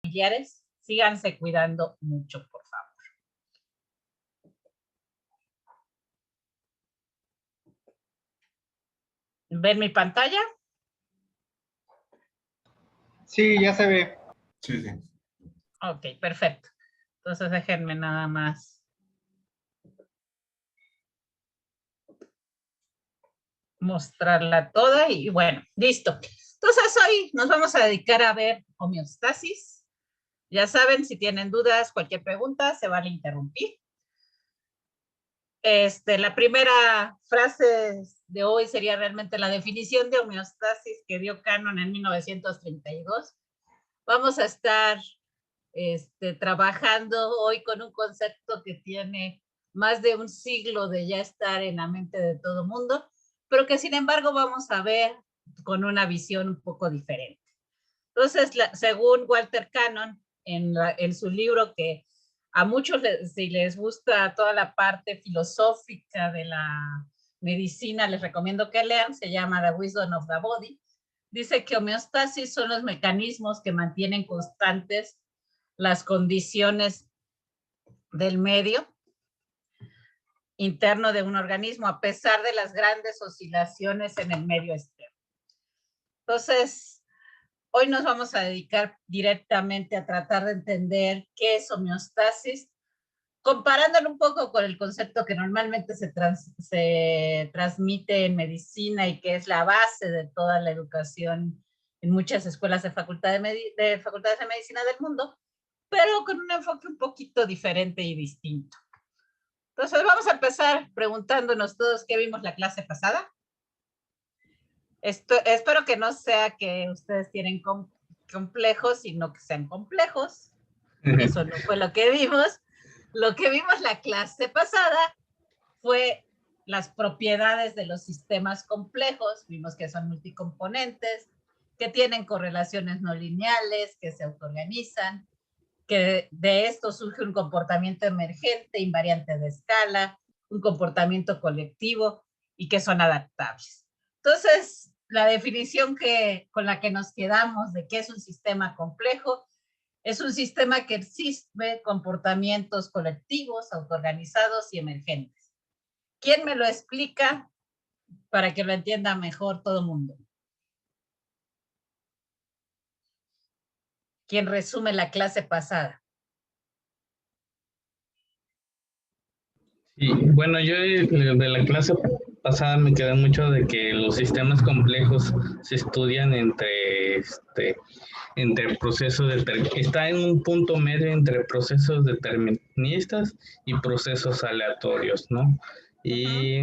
familiares, síganse cuidando mucho, por favor. ¿Ven mi pantalla? Sí, ya se ve. Sí, sí. Ok, perfecto. Entonces déjenme nada más mostrarla toda y bueno, listo. Entonces hoy nos vamos a dedicar a ver homeostasis. Ya saben, si tienen dudas, cualquier pregunta, se van a interrumpir. La primera frase de hoy sería realmente la definición de homeostasis que dio Cannon en 1932. Vamos a estar trabajando hoy con un concepto que tiene más de un siglo de ya estar en la mente de todo mundo, pero que sin embargo vamos a ver con una visión un poco diferente. Entonces, según Walter Cannon, en su libro que a muchos, si les gusta toda la parte filosófica de la medicina, les recomiendo que lean, se llama The Wisdom of the Body, dice que homeostasis son los mecanismos que mantienen constantes las condiciones del medio interno de un organismo, a pesar de las grandes oscilaciones en el medio externo. Entonces, hoy nos vamos a dedicar directamente a tratar de entender qué es homeostasis, comparándolo un poco con el concepto que normalmente se transmite en medicina y que es la base de toda la educación en muchas escuelas de facultades de medicina del mundo, pero con un enfoque un poquito diferente y distinto. Entonces vamos a empezar preguntándonos todos qué vimos la clase pasada. Espero que no sea que ustedes tienen complejos, sino que sean complejos. Eso no fue lo que vimos. Lo que vimos la clase pasada fue las propiedades de los sistemas complejos. Vimos que son multicomponentes, que tienen correlaciones no lineales, que se autoorganizan, que de esto surge un comportamiento emergente, invariante de escala, un comportamiento colectivo y que son adaptables. Entonces, la definición con la que nos quedamos de qué es un sistema complejo es un sistema que exhibe comportamientos colectivos, autoorganizados y emergentes. ¿Quién me lo explica para que lo entienda mejor todo el mundo? ¿Quién resume la clase pasada? Sí, bueno, yo de la clase pasada me quedé mucho de que los sistemas complejos se estudian entre procesos está en un punto medio entre procesos deterministas y procesos aleatorios, ¿no? Y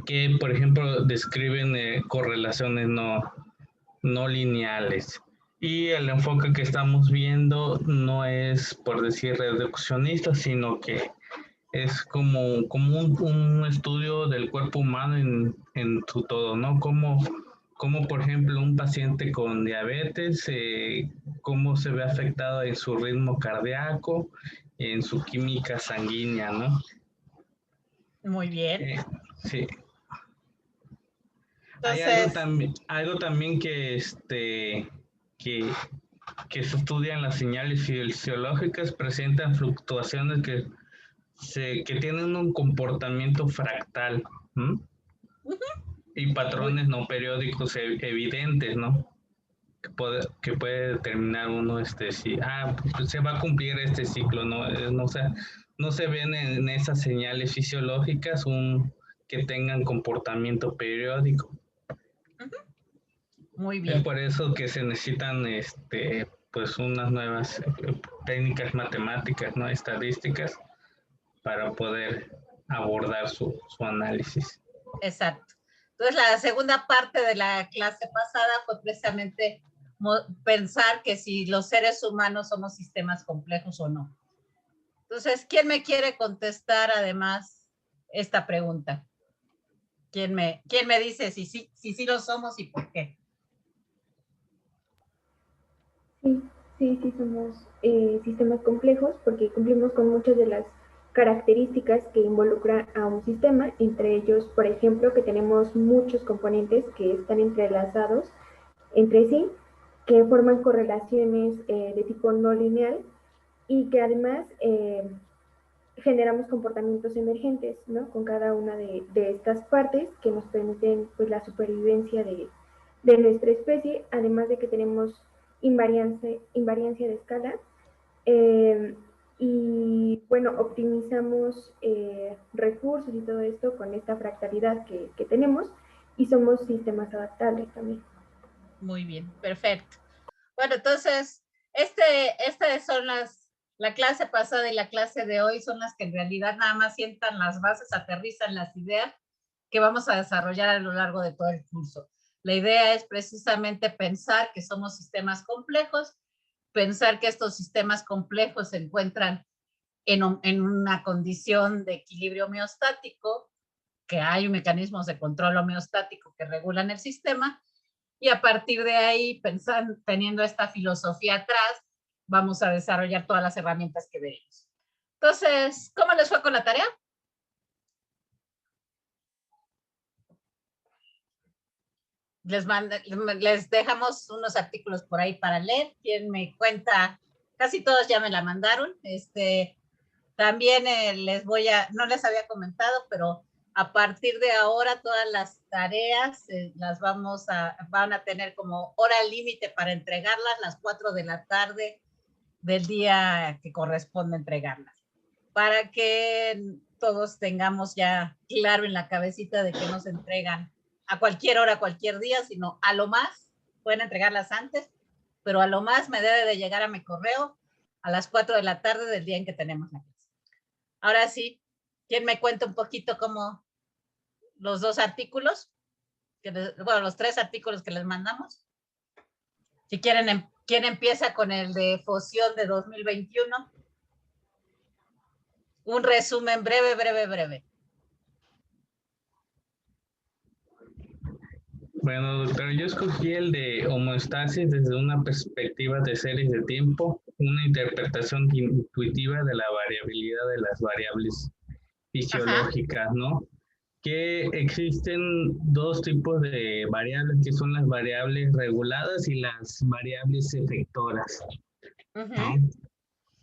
que, por ejemplo, describen correlaciones no lineales. Y el enfoque que estamos viendo no es, por decir, reduccionista, sino que es como un estudio del cuerpo humano en su todo, ¿no? Como por ejemplo un paciente con diabetes, cómo se ve afectado en su ritmo cardíaco, en su química sanguínea, ¿no? Muy bien. Sí. Entonces, Hay algo también que se estudia en las señales fisiológicas, presentan fluctuaciones que tienen un comportamiento fractal, ¿m? Y patrones no periódicos evidentes, ¿no? Que puede determinar uno si pues se va a cumplir este ciclo, ¿no? No se ven en esas señales fisiológicas que tengan comportamiento periódico. Muy bien. Es por eso que se necesitan pues unas nuevas técnicas matemáticas, ¿no? Estadísticas, para poder abordar su análisis. Exacto. Entonces, la segunda parte de la clase pasada fue precisamente pensar que si los seres humanos somos sistemas complejos o no. Entonces, ¿quién me quiere contestar además esta pregunta? ¿Quién me dice si sí lo somos y por qué? Sí somos sistemas complejos porque cumplimos con muchas de las características que involucran a un sistema, entre ellos, por ejemplo, que tenemos muchos componentes que están entrelazados entre sí que forman correlaciones de tipo no lineal y que además generamos comportamientos emergentes, ¿no? Con cada una de estas partes que nos permiten pues, la supervivencia de nuestra especie, además de que tenemos invariancia de escala. Y bueno, optimizamos recursos y todo esto con esta fractalidad que tenemos y somos sistemas adaptables también. Muy bien, perfecto. Bueno, entonces, este son la clase pasada y la clase de hoy son las que en realidad nada más sientan las bases, aterrizan las ideas que vamos a desarrollar a lo largo de todo el curso. La idea es precisamente pensar que somos sistemas complejos, pensar que estos sistemas complejos se encuentran en una condición de equilibrio homeostático, que hay mecanismos de control homeostático que regulan el sistema, y a partir de ahí, pensando, teniendo esta filosofía atrás, vamos a desarrollar todas las herramientas que veremos. Entonces, ¿cómo les fue con la tarea? Les dejamos unos artículos por ahí para leer. Quien me cuenta, casi todos ya me la mandaron. También no les había comentado, pero a partir de ahora todas las tareas van a tener como hora límite para entregarlas, las 4 de la tarde del día que corresponde entregarlas, para que todos tengamos ya claro en la cabecita de que no se entregan a cualquier hora, cualquier día, sino a lo más, pueden entregarlas antes, pero a lo más me debe de llegar a mi correo a las 4 de la tarde del día en que tenemos la clase. Ahora sí, ¿quién me cuenta un poquito cómo los dos artículos, los 3 artículos que les mandamos? Si quieren, ¿quién empieza con el de fusión de 2021? Un resumen breve. Bueno, doctor, yo escogí el de homeostasis desde una perspectiva de series de tiempo, una interpretación intuitiva de la variabilidad de las variables fisiológicas, ¿no? Que existen dos tipos de variables, que son las variables reguladas y las variables efectoras, ¿no?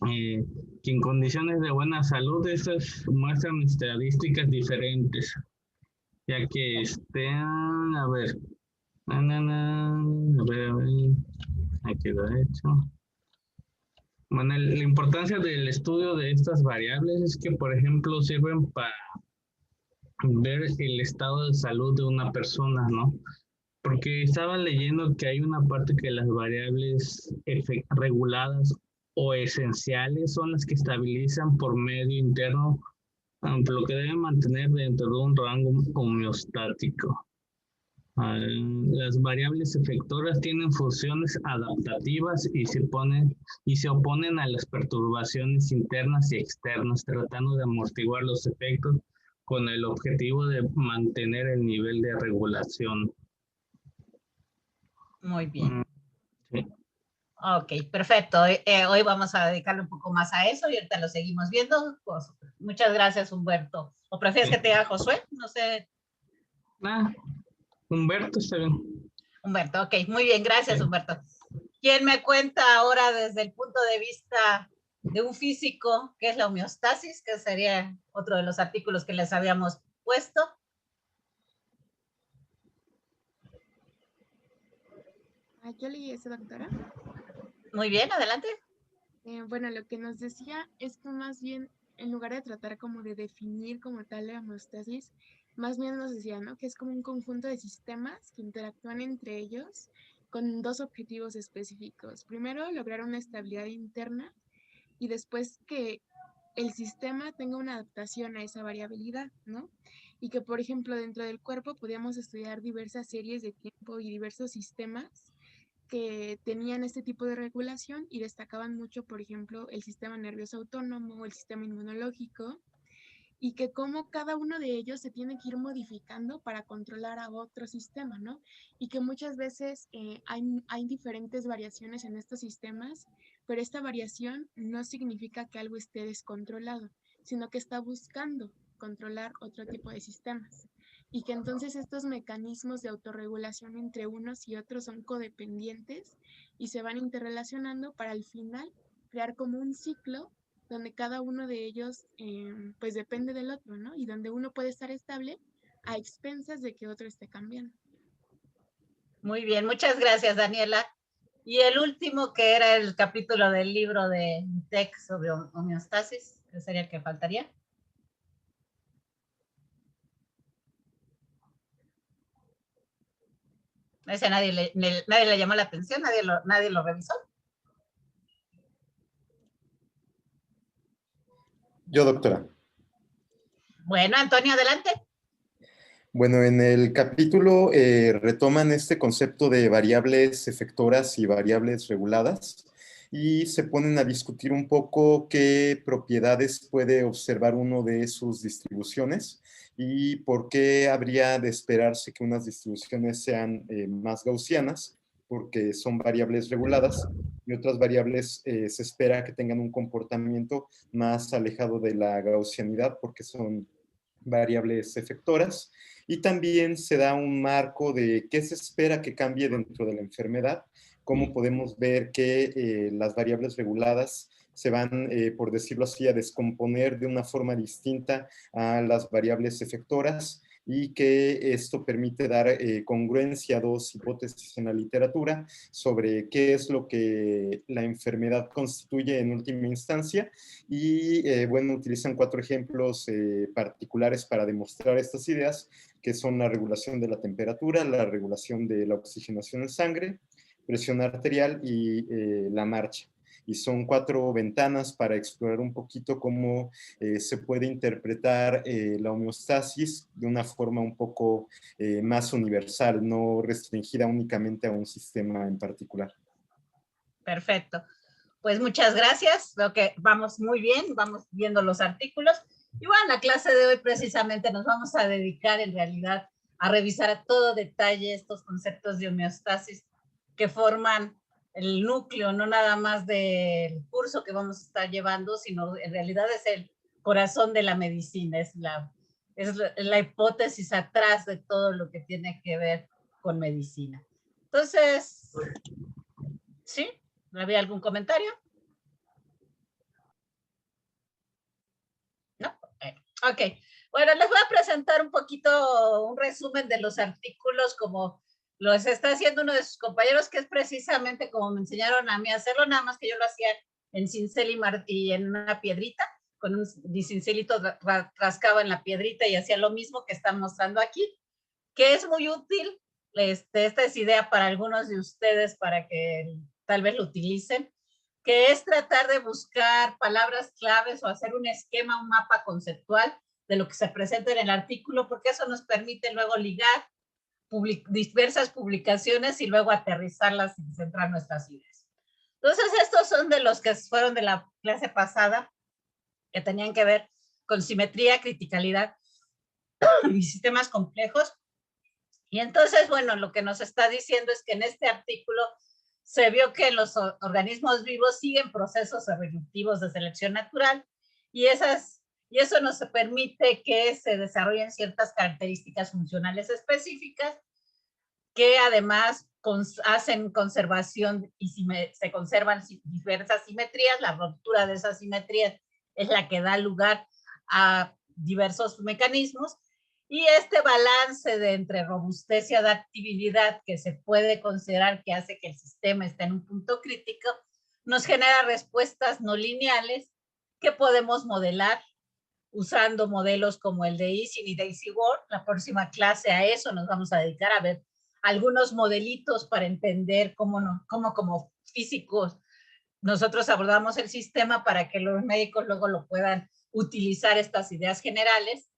Que en condiciones de buena salud estas muestran estadísticas diferentes, ya que estén, a ver, aquí lo he hecho. Bueno, la importancia del estudio de estas variables es que, por ejemplo, sirven para ver el estado de salud de una persona, ¿no? Porque estaba leyendo que hay una parte que las variables reguladas o esenciales son las que estabilizan por medio interno, lo que deben mantener dentro de un rango homeostático. Las variables efectoras tienen funciones adaptativas y se oponen a las perturbaciones internas y externas, tratando de amortiguar los efectos con el objetivo de mantener el nivel de regulación. Muy bien. Sí. Ok, perfecto. Hoy vamos a dedicarle un poco más a eso y ahorita lo seguimos viendo. Pues, muchas gracias, Humberto. ¿O prefieres que te diga Josué? No sé. Humberto está bien. Humberto, ok, muy bien, gracias, Humberto. ¿Quién me cuenta ahora desde el punto de vista de un físico qué es la homeostasis, que sería otro de los artículos que les habíamos puesto? Yo leí eso, doctora. Muy bien, adelante. Bueno, lo que nos decía es que más bien, en lugar de tratar como de definir como tal la homeostasis, más bien nos decía, ¿no? Que es como un conjunto de sistemas que interactúan entre ellos con dos objetivos específicos. Primero, lograr una estabilidad interna y después que el sistema tenga una adaptación a esa variabilidad, ¿no? Y que, por ejemplo, dentro del cuerpo podíamos estudiar diversas series de tiempo y diversos sistemas que tenían este tipo de regulación y destacaban mucho, por ejemplo, el sistema nervioso autónomo, el sistema inmunológico, y que como cada uno de ellos se tiene que ir modificando para controlar a otro sistema, ¿no? Y que muchas veces hay diferentes variaciones en estos sistemas, pero esta variación no significa que algo esté descontrolado, sino que está buscando controlar otro tipo de sistemas. y que entonces estos mecanismos de autorregulación entre unos y otros son codependientes y se van interrelacionando para al final crear como un ciclo donde cada uno de ellos pues depende del otro, ¿no? Y donde uno puede estar estable a expensas de que otro esté cambiando. Muy bien, muchas gracias, Daniela. Y el último, que era el capítulo del libro de TEC sobre homeostasis, ¿qué sería el que faltaría? Ese nadie le llamó la atención, nadie lo revisó. Yo, doctora. Bueno, Antonio, adelante. Bueno, en el capítulo retoman este concepto de variables efectoras y variables reguladas y se ponen a discutir un poco qué propiedades puede observar uno de sus distribuciones y por qué habría de esperarse que unas distribuciones sean más gaussianas, porque son variables reguladas, y otras variables se espera que tengan un comportamiento más alejado de la gaussianidad, porque son variables efectoras. Y también se da un marco de qué se espera que cambie dentro de la enfermedad, cómo podemos ver que las variables reguladas se van, por decirlo así, a descomponer de una forma distinta a las variables efectoras, y que esto permite dar congruencia a dos hipótesis en la literatura sobre qué es lo que la enfermedad constituye en última instancia. Y bueno, utilizan 4 ejemplos particulares para demostrar estas ideas, que son la regulación de la temperatura, la regulación de la oxigenación en sangre, presión arterial y la marcha. Y son 4 ventanas para explorar un poquito cómo se puede interpretar la homeostasis de una forma un poco más universal, no restringida únicamente a un sistema en particular. Perfecto. Pues muchas gracias. Veo que vamos muy bien, vamos viendo los artículos. Y bueno, la clase de hoy precisamente nos vamos a dedicar en realidad a revisar a todo detalle estos conceptos de homeostasis que forman el núcleo, no nada más del curso que vamos a estar llevando, sino en realidad es el corazón de la medicina, es la hipótesis atrás de todo lo que tiene que ver con medicina. Entonces, ¿sí? ¿Había algún comentario? ¿No? Ok. Bueno, les voy a presentar un poquito un resumen de los artículos como los está haciendo uno de sus compañeros, que es precisamente como me enseñaron a mí a hacerlo, nada más que yo lo hacía en cincel y en una piedrita, con un cincelito rascaba en la piedrita y hacía lo mismo que están mostrando aquí, que es muy útil. Esta es idea para algunos de ustedes para que tal vez lo utilicen, que es tratar de buscar palabras claves o hacer un esquema, un mapa conceptual de lo que se presenta en el artículo, porque eso nos permite luego ligar diversas publicaciones y luego aterrizarlas y centrar nuestras ideas. Entonces, estos son de los que fueron de la clase pasada, que tenían que ver con simetría, criticalidad y sistemas complejos. Y entonces, bueno, lo que nos está diciendo es que en este artículo se vio que los organismos vivos siguen procesos evolutivos de selección natural y eso nos permite que se desarrollen ciertas características funcionales específicas que además hacen conservación y se conservan diversas simetrías. La ruptura de esas simetrías es la que da lugar a diversos mecanismos, y este balance de entre robustez y adaptabilidad que se puede considerar que hace que el sistema esté en un punto crítico, nos genera respuestas no lineales que podemos modelar usando modelos como el de Ising y Daisy Ward. La próxima clase a eso nos vamos a dedicar, a ver algunos modelitos para entender cómo como físicos nosotros abordamos el sistema para que los médicos luego lo puedan utilizar, estas ideas generales,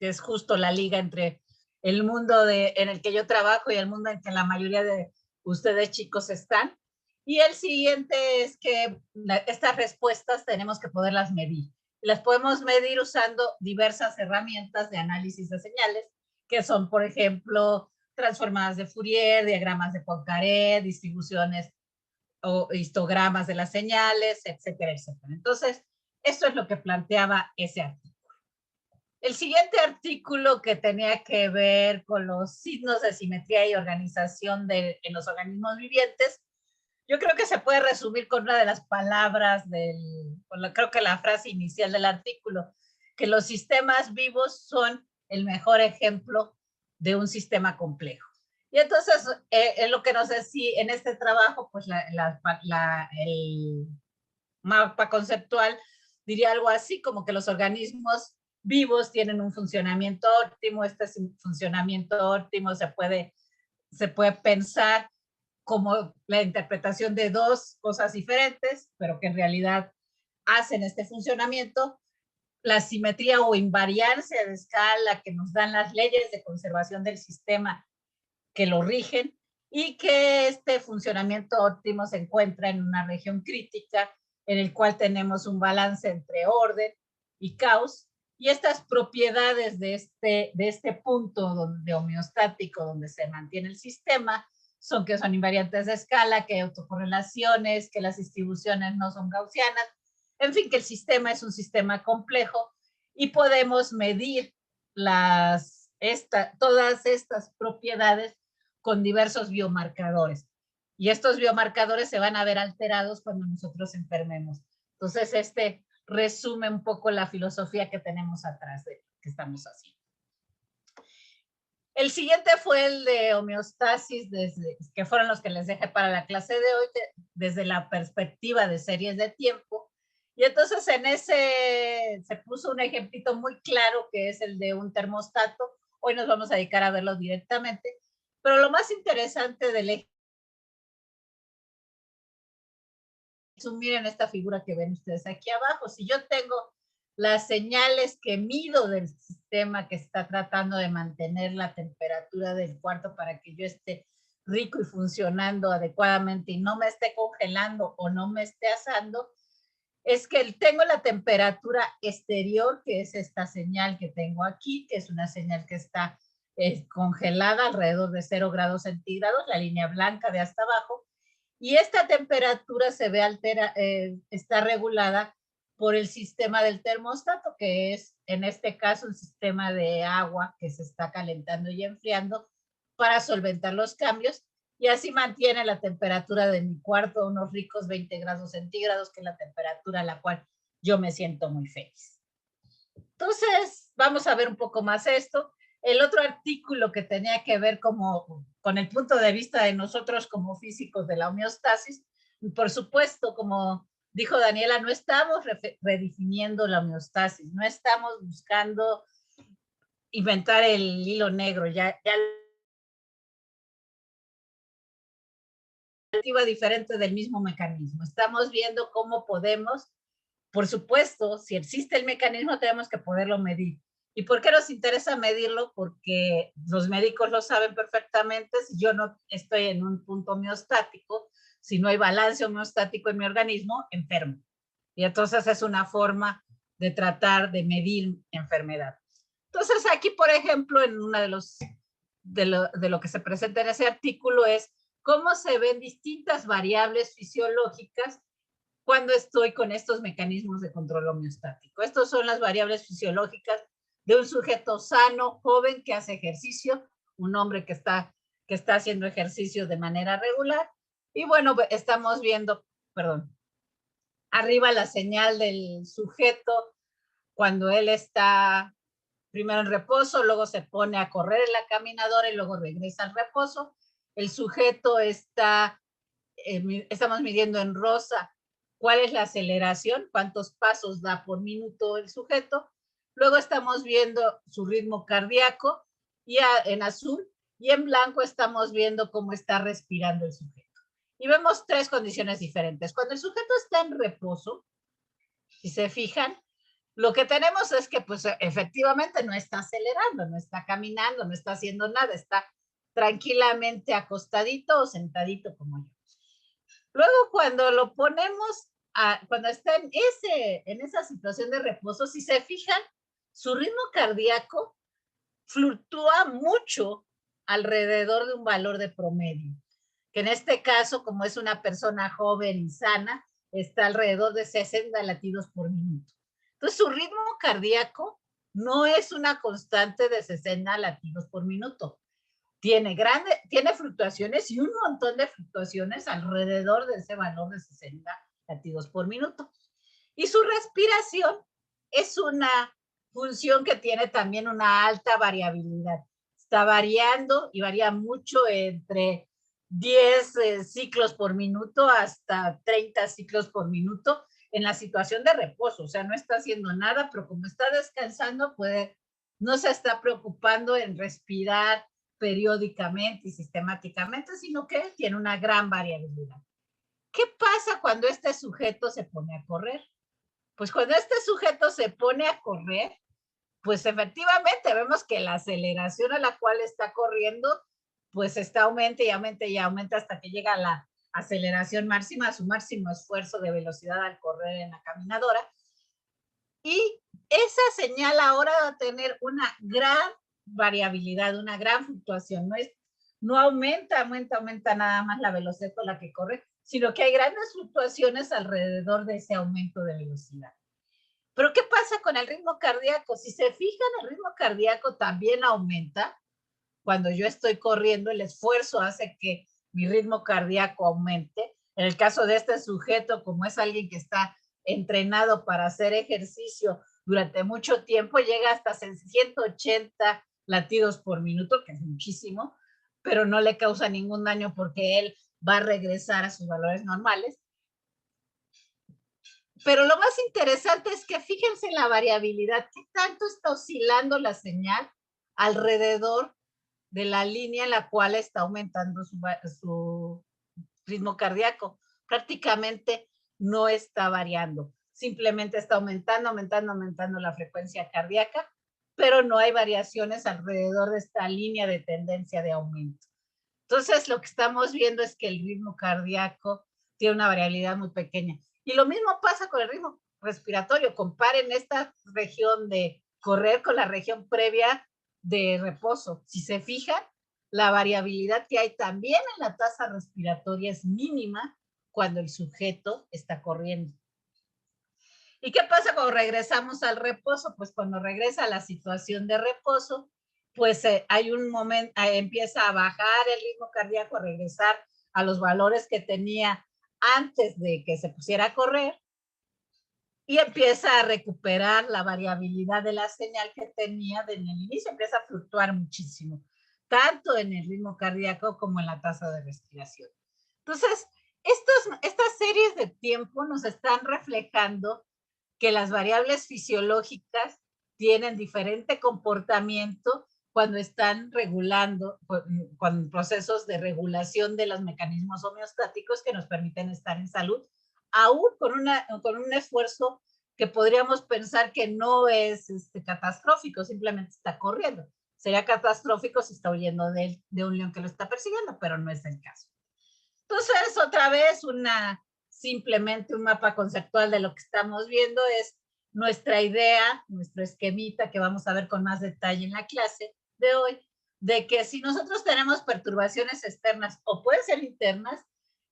que es justo la liga entre el mundo en el que yo trabajo y el mundo en que la mayoría de ustedes chicos están. Y el siguiente es que estas respuestas tenemos que poderlas medir. Las podemos medir usando diversas herramientas de análisis de señales, que son, por ejemplo, transformadas de Fourier, diagramas de Poincaré, distribuciones o histogramas de las señales, etcétera, etcétera. Entonces, esto es lo que planteaba ese artículo. El siguiente artículo que tenía que ver con los signos de simetría y organización en los organismos vivientes, yo creo que se puede resumir con una de las palabras creo que la frase inicial del artículo, que los sistemas vivos son el mejor ejemplo de un sistema complejo. Y entonces, en lo que nos decía en este trabajo, pues el mapa conceptual diría algo así como que los organismos vivos tienen un funcionamiento óptimo. Este funcionamiento óptimo se puede pensar como la interpretación de dos cosas diferentes, pero que en realidad hacen este funcionamiento: la simetría o invariancia de escala que nos dan las leyes de conservación del sistema que lo rigen, y que este funcionamiento óptimo se encuentra en una región crítica en el cual tenemos un balance entre orden y caos, y estas propiedades de este punto de homeostático donde se mantiene el sistema son que son invariantes de escala, que hay autocorrelaciones, que las distribuciones no son gaussianas, en fin, que el sistema es un sistema complejo y podemos medir todas estas propiedades con diversos biomarcadores. Y estos biomarcadores se van a ver alterados cuando nosotros enfermemos. Entonces, este resume un poco la filosofía que tenemos atrás de lo que estamos haciendo. El siguiente fue el de homeostasis, que fueron los que les dejé para la clase de hoy, desde la perspectiva de series de tiempo. Y entonces en ese se puso un ejemplito muy claro, que es el de un termostato. Hoy nos vamos a dedicar a verlo directamente. Pero lo más interesante del ejemplo, miren esta figura que ven ustedes aquí abajo. Si yo tengo las señales que mido del sistema que está tratando de mantener la temperatura del cuarto para que yo esté rico y funcionando adecuadamente y no me esté congelando o no me esté asando, es que tengo la temperatura exterior, que es esta señal que tengo aquí, que es una señal que está congelada alrededor de 0 grados centígrados, la línea blanca de hasta abajo, y esta temperatura se ve está regulada por el sistema del termostato, que es en este caso un sistema de agua que se está calentando y enfriando para solventar los cambios, y así mantiene la temperatura de mi cuarto a unos ricos 20 grados centígrados, que es la temperatura a la cual yo me siento muy feliz. Entonces, vamos a ver un poco más esto. El otro artículo que tenía que ver con el punto de vista de nosotros como físicos de la homeostasis, por supuesto, como dijo Daniela, no estamos redefiniendo la homeostasis, no estamos buscando inventar el hilo negro, ya diferente del mismo mecanismo. Estamos viendo cómo podemos, por supuesto, si existe el mecanismo, tenemos que poderlo medir. ¿Y por qué nos interesa medirlo? Porque los médicos lo saben perfectamente. Si yo no estoy en un punto homeostático, si no hay balance homeostático en mi organismo, enfermo. Y entonces es una forma de tratar de medir enfermedad. Entonces aquí, por ejemplo, en una de lo que se presenta en ese artículo es cómo se ven distintas variables fisiológicas cuando estoy con estos mecanismos de control homeostático. Estas son las variables fisiológicas de un sujeto sano, joven, que hace ejercicio, un hombre que está haciendo ejercicio de manera regular. Y bueno, estamos viendo, arriba la señal del sujeto cuando él está primero en reposo, luego se pone a correr en la caminadora y luego regresa al reposo. El sujeto estamos midiendo en rosa cuál es la aceleración, cuántos pasos da por minuto el sujeto. Luego estamos viendo su ritmo cardíaco y en azul, y en blanco estamos viendo cómo está respirando el sujeto. Y vemos tres condiciones diferentes. Cuando el sujeto está en reposo, si se fijan, lo que tenemos es que pues efectivamente no está acelerando, no está caminando, no está haciendo nada, está tranquilamente acostadito o sentadito como yo. Luego cuando lo ponemos, cuando está en esa situación de reposo, si se fijan, su ritmo cardíaco fluctúa mucho alrededor de un valor de promedio, que en este caso, como es una persona joven y sana, está alrededor de 60 latidos por minuto. Entonces, su ritmo cardíaco no es una constante de 60 latidos por minuto. Tiene fluctuaciones y un montón de fluctuaciones alrededor de ese valor de 60 latidos por minuto. Y su respiración es una función que tiene también una alta variabilidad. Está variando y varía mucho entre 10 ciclos por minuto hasta 30 ciclos por minuto en la situación de reposo. O sea, no está haciendo nada, pero como está descansando, no se está preocupando en respirar periódicamente y sistemáticamente, sino que tiene una gran variabilidad. ¿Qué pasa cuando este sujeto se pone a correr? Pues cuando este sujeto se pone a correr, pues efectivamente vemos que la aceleración a la cual está corriendo, pues aumenta y aumenta y aumenta hasta que llega a la aceleración máxima, a su máximo esfuerzo de velocidad al correr en la caminadora. Y esa señal ahora va a tener una gran variabilidad, una gran fluctuación. No aumenta nada más la velocidad con la que corre, sino que hay grandes fluctuaciones alrededor de ese aumento de velocidad. Pero ¿qué pasa con el ritmo cardíaco? Si se fijan, el ritmo cardíaco también aumenta. Cuando yo estoy corriendo, el esfuerzo hace que mi ritmo cardíaco aumente. En el caso de este sujeto, como es alguien que está entrenado para hacer ejercicio durante mucho tiempo, llega hasta 180 latidos por minuto, que es muchísimo, pero no le causa ningún daño porque él va a regresar a sus valores normales. Pero lo más interesante es que fíjense en la variabilidad, qué tanto está oscilando la señal alrededor de la línea en la cual está aumentando su ritmo cardíaco. Prácticamente no está variando, simplemente está aumentando la frecuencia cardíaca, pero no hay variaciones alrededor de esta línea de tendencia de aumento. Entonces, lo que estamos viendo es que el ritmo cardíaco tiene una variabilidad muy pequeña. Y lo mismo pasa con el ritmo respiratorio. Comparen esta región de correr con la región previa de reposo. Si se fijan, la variabilidad que hay también en la tasa respiratoria es mínima cuando el sujeto está corriendo. ¿Y qué pasa cuando regresamos al reposo? Pues cuando regresa a la situación de reposo, pues hay un momento, empieza a bajar el ritmo cardíaco, a regresar a los valores que tenía antes de que se pusiera a correr y empieza a recuperar la variabilidad de la señal que tenía desde el inicio, empieza a fluctuar muchísimo, tanto en el ritmo cardíaco como en la tasa de respiración. Entonces, estas series de tiempo nos están reflejando que las variables fisiológicas tienen diferente comportamiento cuando están regulando, con procesos de regulación de los mecanismos homeostáticos que nos permiten estar en salud, aún con un esfuerzo que podríamos pensar que no es catastrófico, simplemente está corriendo. Sería catastrófico si está huyendo de un león que lo está persiguiendo, pero no es el caso. Entonces, otra vez, simplemente un mapa conceptual de lo que estamos viendo es nuestra idea, nuestro esquemita que vamos a ver con más detalle en la clase de hoy, de que si nosotros tenemos perturbaciones externas o pueden ser internas,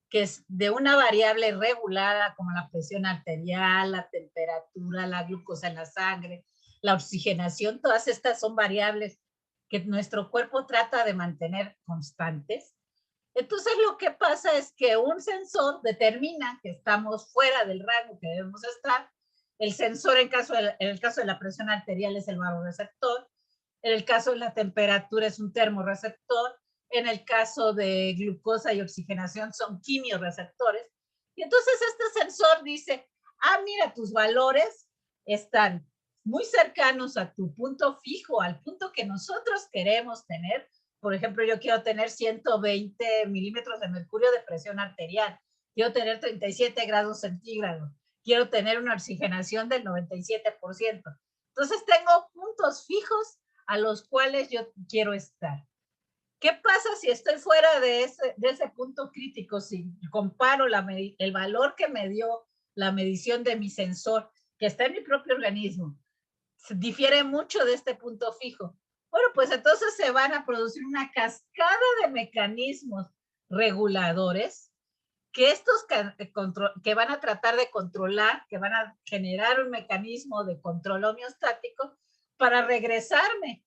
que es de una variable regulada como la presión arterial, la temperatura, la glucosa en la sangre, la oxigenación, todas estas son variables que nuestro cuerpo trata de mantener constantes. Entonces lo que pasa es que un sensor determina que estamos fuera del rango que debemos estar. El sensor en el caso de la presión arterial es el vasoreceptor, en el caso de la temperatura es un termorreceptor, en el caso de glucosa y oxigenación son quimiorreceptores. Y entonces este sensor dice, mira, tus valores están muy cercanos a tu punto fijo, al punto que nosotros queremos tener. Por ejemplo, yo quiero tener 120 milímetros de mercurio de presión arterial, quiero tener 37 grados centígrados, quiero tener una oxigenación del 97%. Entonces tengo puntos fijos a los cuales yo quiero estar. ¿Qué pasa si estoy fuera de ese punto crítico? Si comparo el valor que me dio la medición de mi sensor, que está en mi propio organismo, difiere mucho de este punto fijo. Bueno, pues entonces se van a producir una cascada de mecanismos reguladores que van a tratar de controlar, que van a generar un mecanismo de control homeostático para regresarme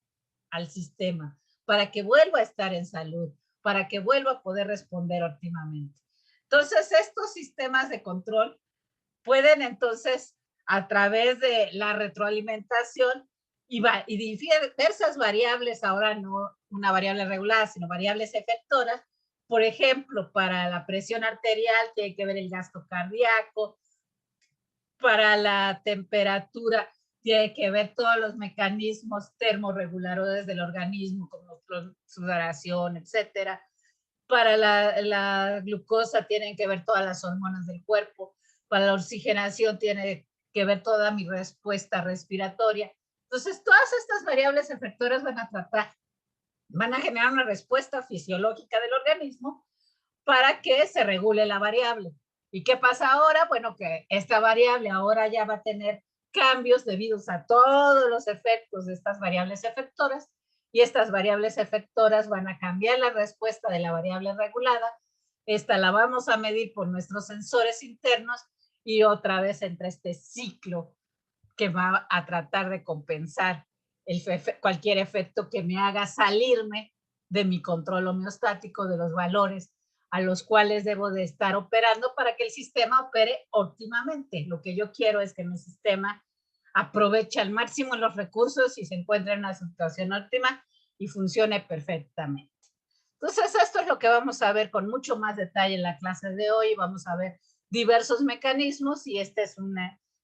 al sistema, para que vuelva a estar en salud, para que vuelva a poder responder óptimamente. Entonces, estos sistemas de control pueden entonces, a través de la retroalimentación y diversas variables, ahora no una variable regular, sino variables efectoras. Por ejemplo, para la presión arterial tiene que ver el gasto cardíaco, para la temperatura tiene que ver todos los mecanismos termorreguladores del organismo, como sudoración, etcétera. Para la glucosa tienen que ver todas las hormonas del cuerpo. Para la oxigenación tiene que ver toda mi respuesta respiratoria. Entonces, todas estas variables efectoras van a generar una respuesta fisiológica del organismo para que se regule la variable. ¿Y qué pasa ahora? Bueno, que esta variable ahora ya va a tener cambios debidos a todos los efectos de estas variables efectoras, y estas variables efectoras van a cambiar la respuesta de la variable regulada. Esta la vamos a medir por nuestros sensores internos y otra vez entra este ciclo que va a tratar de compensar cualquier efecto que me haga salirme de mi control homeostático, de los valores a los cuales debo de estar operando para que el sistema opere óptimamente. Lo que yo quiero es que mi sistema aproveche al máximo los recursos y se encuentre en una situación óptima y funcione perfectamente. Entonces, esto es lo que vamos a ver con mucho más detalle en la clase de hoy. Vamos a ver diversos mecanismos y este es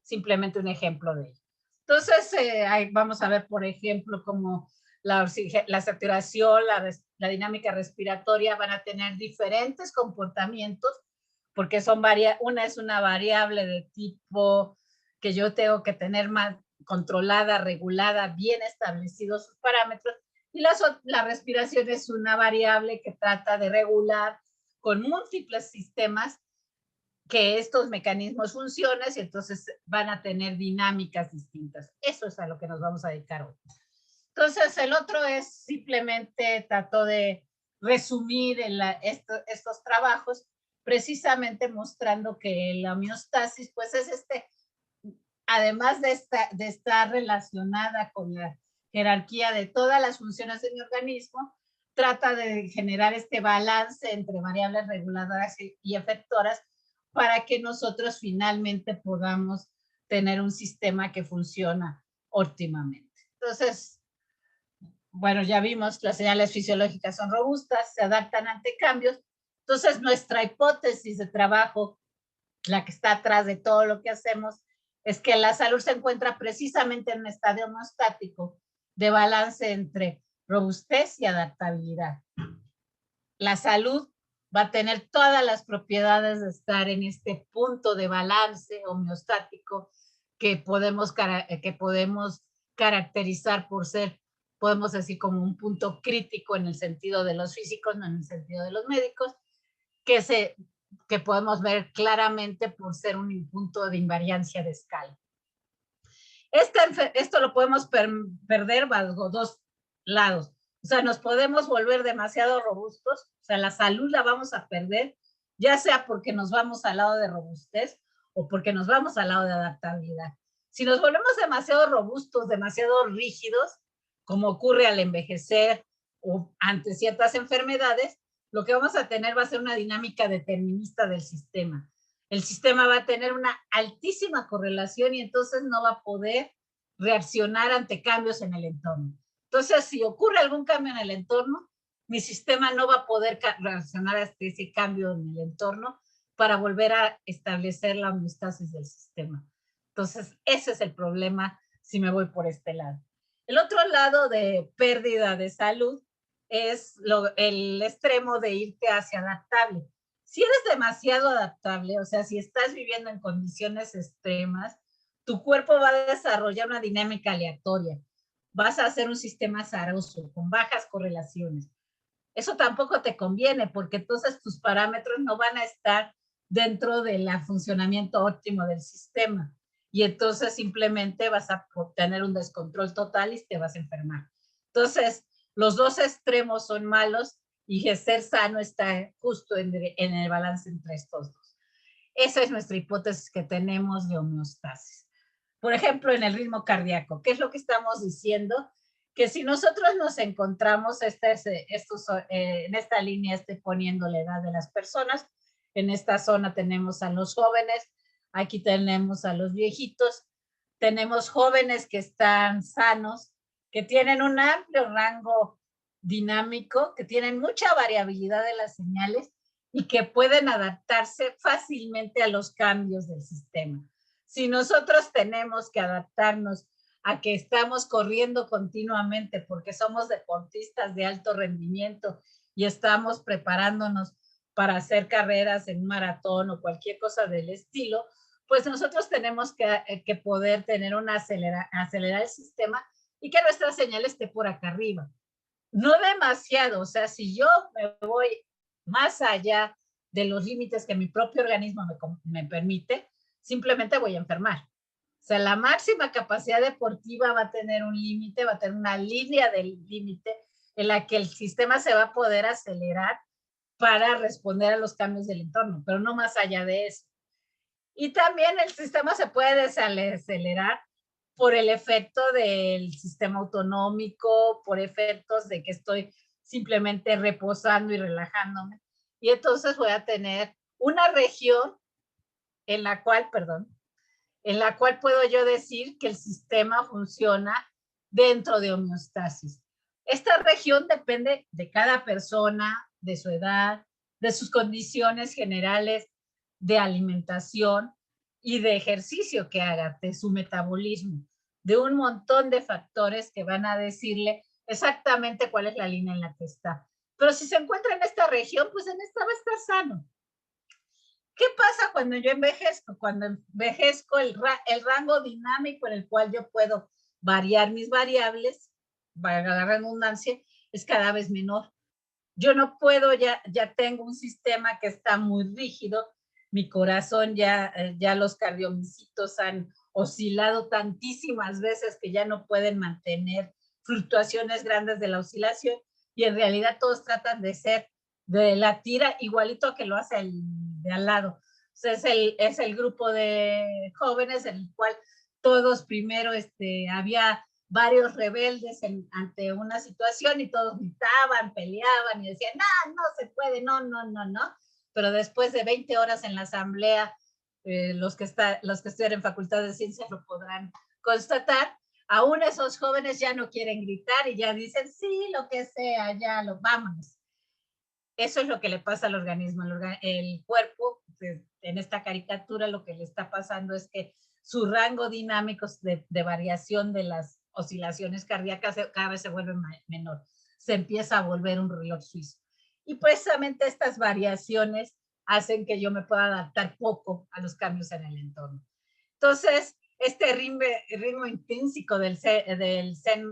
simplemente un ejemplo de ello. Entonces, vamos a ver, por ejemplo, cómo la saturación, la dinámica respiratoria van a tener diferentes comportamientos, porque una es una variable de tipo que yo tengo que tener más controlada, regulada, bien establecidos sus parámetros, y la respiración es una variable que trata de regular con múltiples sistemas que estos mecanismos funcionen, y entonces van a tener dinámicas distintas. Eso es a lo que nos vamos a dedicar hoy. Entonces, el otro es simplemente trato de resumir estos trabajos, precisamente mostrando que la homeostasis, pues es además de estar relacionada con la jerarquía de todas las funciones de mi organismo, trata de generar este balance entre variables reguladoras y efectoras para que nosotros finalmente podamos tener un sistema que funciona óptimamente. Entonces, bueno, ya vimos, las señales fisiológicas son robustas, se adaptan ante cambios. Entonces, nuestra hipótesis de trabajo, la que está atrás de todo lo que hacemos, es que la salud se encuentra precisamente en un estadio homeostático de balance entre robustez y adaptabilidad. La salud va a tener todas las propiedades de estar en este punto de balance homeostático que podemos caracterizar por ser, podemos decir, como un punto crítico en el sentido de los físicos, no en el sentido de los médicos, que podemos ver claramente por ser un punto de invariancia de escala. Esto lo podemos perder bajo dos lados. O sea, nos podemos volver demasiado robustos, o sea, la salud la vamos a perder, ya sea porque nos vamos al lado de robustez o porque nos vamos al lado de adaptabilidad. Si nos volvemos demasiado robustos, demasiado rígidos, como ocurre al envejecer o ante ciertas enfermedades, lo que vamos a tener va a ser una dinámica determinista del sistema. El sistema va a tener una altísima correlación y entonces no va a poder reaccionar ante cambios en el entorno. Entonces, si ocurre algún cambio en el entorno, mi sistema no va a poder reaccionar a ese cambio en el entorno para volver a establecer la homeostasis del sistema. Entonces, ese es el problema si me voy por este lado. El otro lado de pérdida de salud es el extremo de irte hacia adaptable. Si eres demasiado adaptable, o sea, si estás viviendo en condiciones extremas, tu cuerpo va a desarrollar una dinámica aleatoria. Vas a hacer un sistema azaroso, con bajas correlaciones. Eso tampoco te conviene, porque entonces tus parámetros no van a estar dentro del funcionamiento óptimo del sistema. Y entonces simplemente vas a obtener un descontrol total y te vas a enfermar. Entonces, los dos extremos son malos y ser sano está justo en el balance entre estos dos. Esa es nuestra hipótesis que tenemos de homeostasis. Por ejemplo, en el ritmo cardíaco, ¿qué es lo que estamos diciendo? Que si nosotros nos encontramos, en esta línea estoy poniendo la edad de las personas, en esta zona tenemos a los jóvenes, aquí tenemos a los viejitos, tenemos jóvenes que están sanos, que tienen un amplio rango dinámico, que tienen mucha variabilidad de las señales y que pueden adaptarse fácilmente a los cambios del sistema. Si nosotros tenemos que adaptarnos a que estamos corriendo continuamente porque somos deportistas de alto rendimiento y estamos preparándonos para hacer carreras en un maratón o cualquier cosa del estilo, pues nosotros tenemos que poder tener acelerar el sistema y que nuestra señal esté por acá arriba. No demasiado, o sea, si yo me voy más allá de los límites que mi propio organismo me permite, simplemente voy a enfermar. O sea, la máxima capacidad deportiva va a tener un límite, va a tener una línea del límite en la que el sistema se va a poder acelerar para responder a los cambios del entorno, pero no más allá de eso. Y también el sistema se puede desacelerar por el efecto del sistema autonómico, por efectos de que estoy simplemente reposando y relajándome. Y entonces voy a tener una región en la cual puedo yo decir que el sistema funciona dentro de homeostasis. Esta región depende de cada persona, de su edad, de sus condiciones generales de alimentación y de ejercicio que haga, de su metabolismo, de un montón de factores que van a decirle exactamente cuál es la línea en la que está. Pero si se encuentra en esta región, pues en esta va a estar sano. ¿Qué pasa cuando yo envejezco? Cuando envejezco, el rango dinámico en el cual yo puedo variar mis variables, valga la redundancia, es cada vez menor. Yo no puedo, ya tengo un sistema que está muy rígido, mi corazón ya los cardiomiocitos han oscilado tantísimas veces que ya no pueden mantener fluctuaciones grandes de la oscilación y en realidad todos tratan de latir igualito que lo hace el de al lado. O sea, es el grupo de jóvenes en el cual todos primero había varios rebeldes ante una situación y todos gritaban, peleaban y decían, no se puede, no. Pero después de 20 horas en la asamblea, los que estudian en Facultad de Ciencias lo podrán constatar, aún esos jóvenes ya no quieren gritar y ya dicen, sí, lo que sea, vámonos. Eso es lo que le pasa al organismo. El cuerpo, en esta caricatura, lo que le está pasando es que su rango dinámico de variación de las oscilaciones cardíacas cada vez se vuelve menor. Se empieza a volver un reloj suizo. Y precisamente estas variaciones hacen que yo me pueda adaptar poco a los cambios en el entorno. Entonces, este ritmo intrínseco del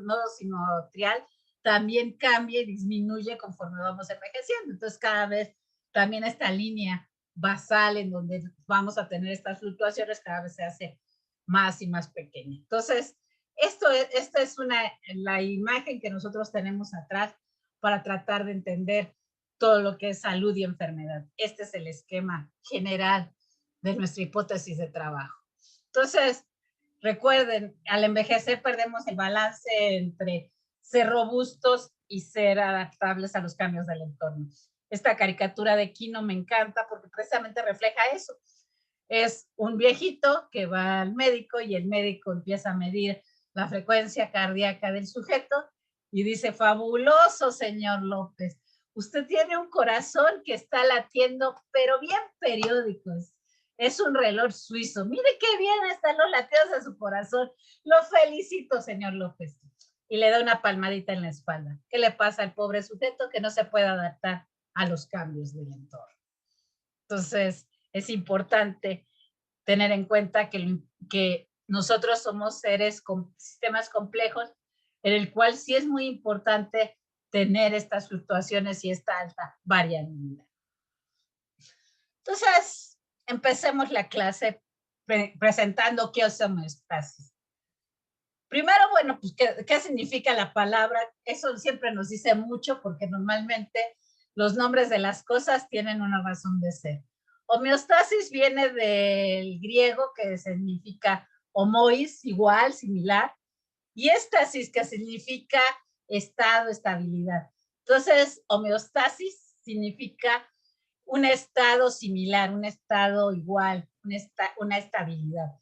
nodo sinoatrial también cambia y disminuye conforme vamos envejeciendo. Entonces, cada vez también esta línea basal en donde vamos a tener estas fluctuaciones cada vez se hace más y más pequeña. Entonces, esta es la imagen que nosotros tenemos atrás para tratar de entender todo lo que es salud y enfermedad. Este es el esquema general de nuestra hipótesis de trabajo. Entonces, recuerden, al envejecer perdemos el balance entre ser robustos y ser adaptables a los cambios del entorno. Esta caricatura de Kino me encanta porque precisamente refleja eso. Es un viejito que va al médico y el médico empieza a medir la frecuencia cardíaca del sujeto y dice, fabuloso, señor López, usted tiene un corazón que está latiendo, pero bien periódicos. Es un reloj suizo. Mire qué bien están los latidos de su corazón. Lo felicito, señor López. Y le da una palmadita en la espalda. ¿Qué le pasa al pobre sujeto? Que no se puede adaptar a los cambios del entorno. Entonces, es importante tener en cuenta que nosotros somos seres con sistemas complejos, en el cual sí es muy importante tener estas fluctuaciones y esta alta variabilidad. Entonces, empecemos la clase presentando qué es homeostasis. Primero, bueno, pues, ¿qué significa la palabra? Eso siempre nos dice mucho porque normalmente los nombres de las cosas tienen una razón de ser. Homeostasis viene del griego que significa homois, igual, similar, y éstasis, que significa estado, estabilidad. Entonces, homeostasis significa un estado similar, un estado igual, una estabilidad.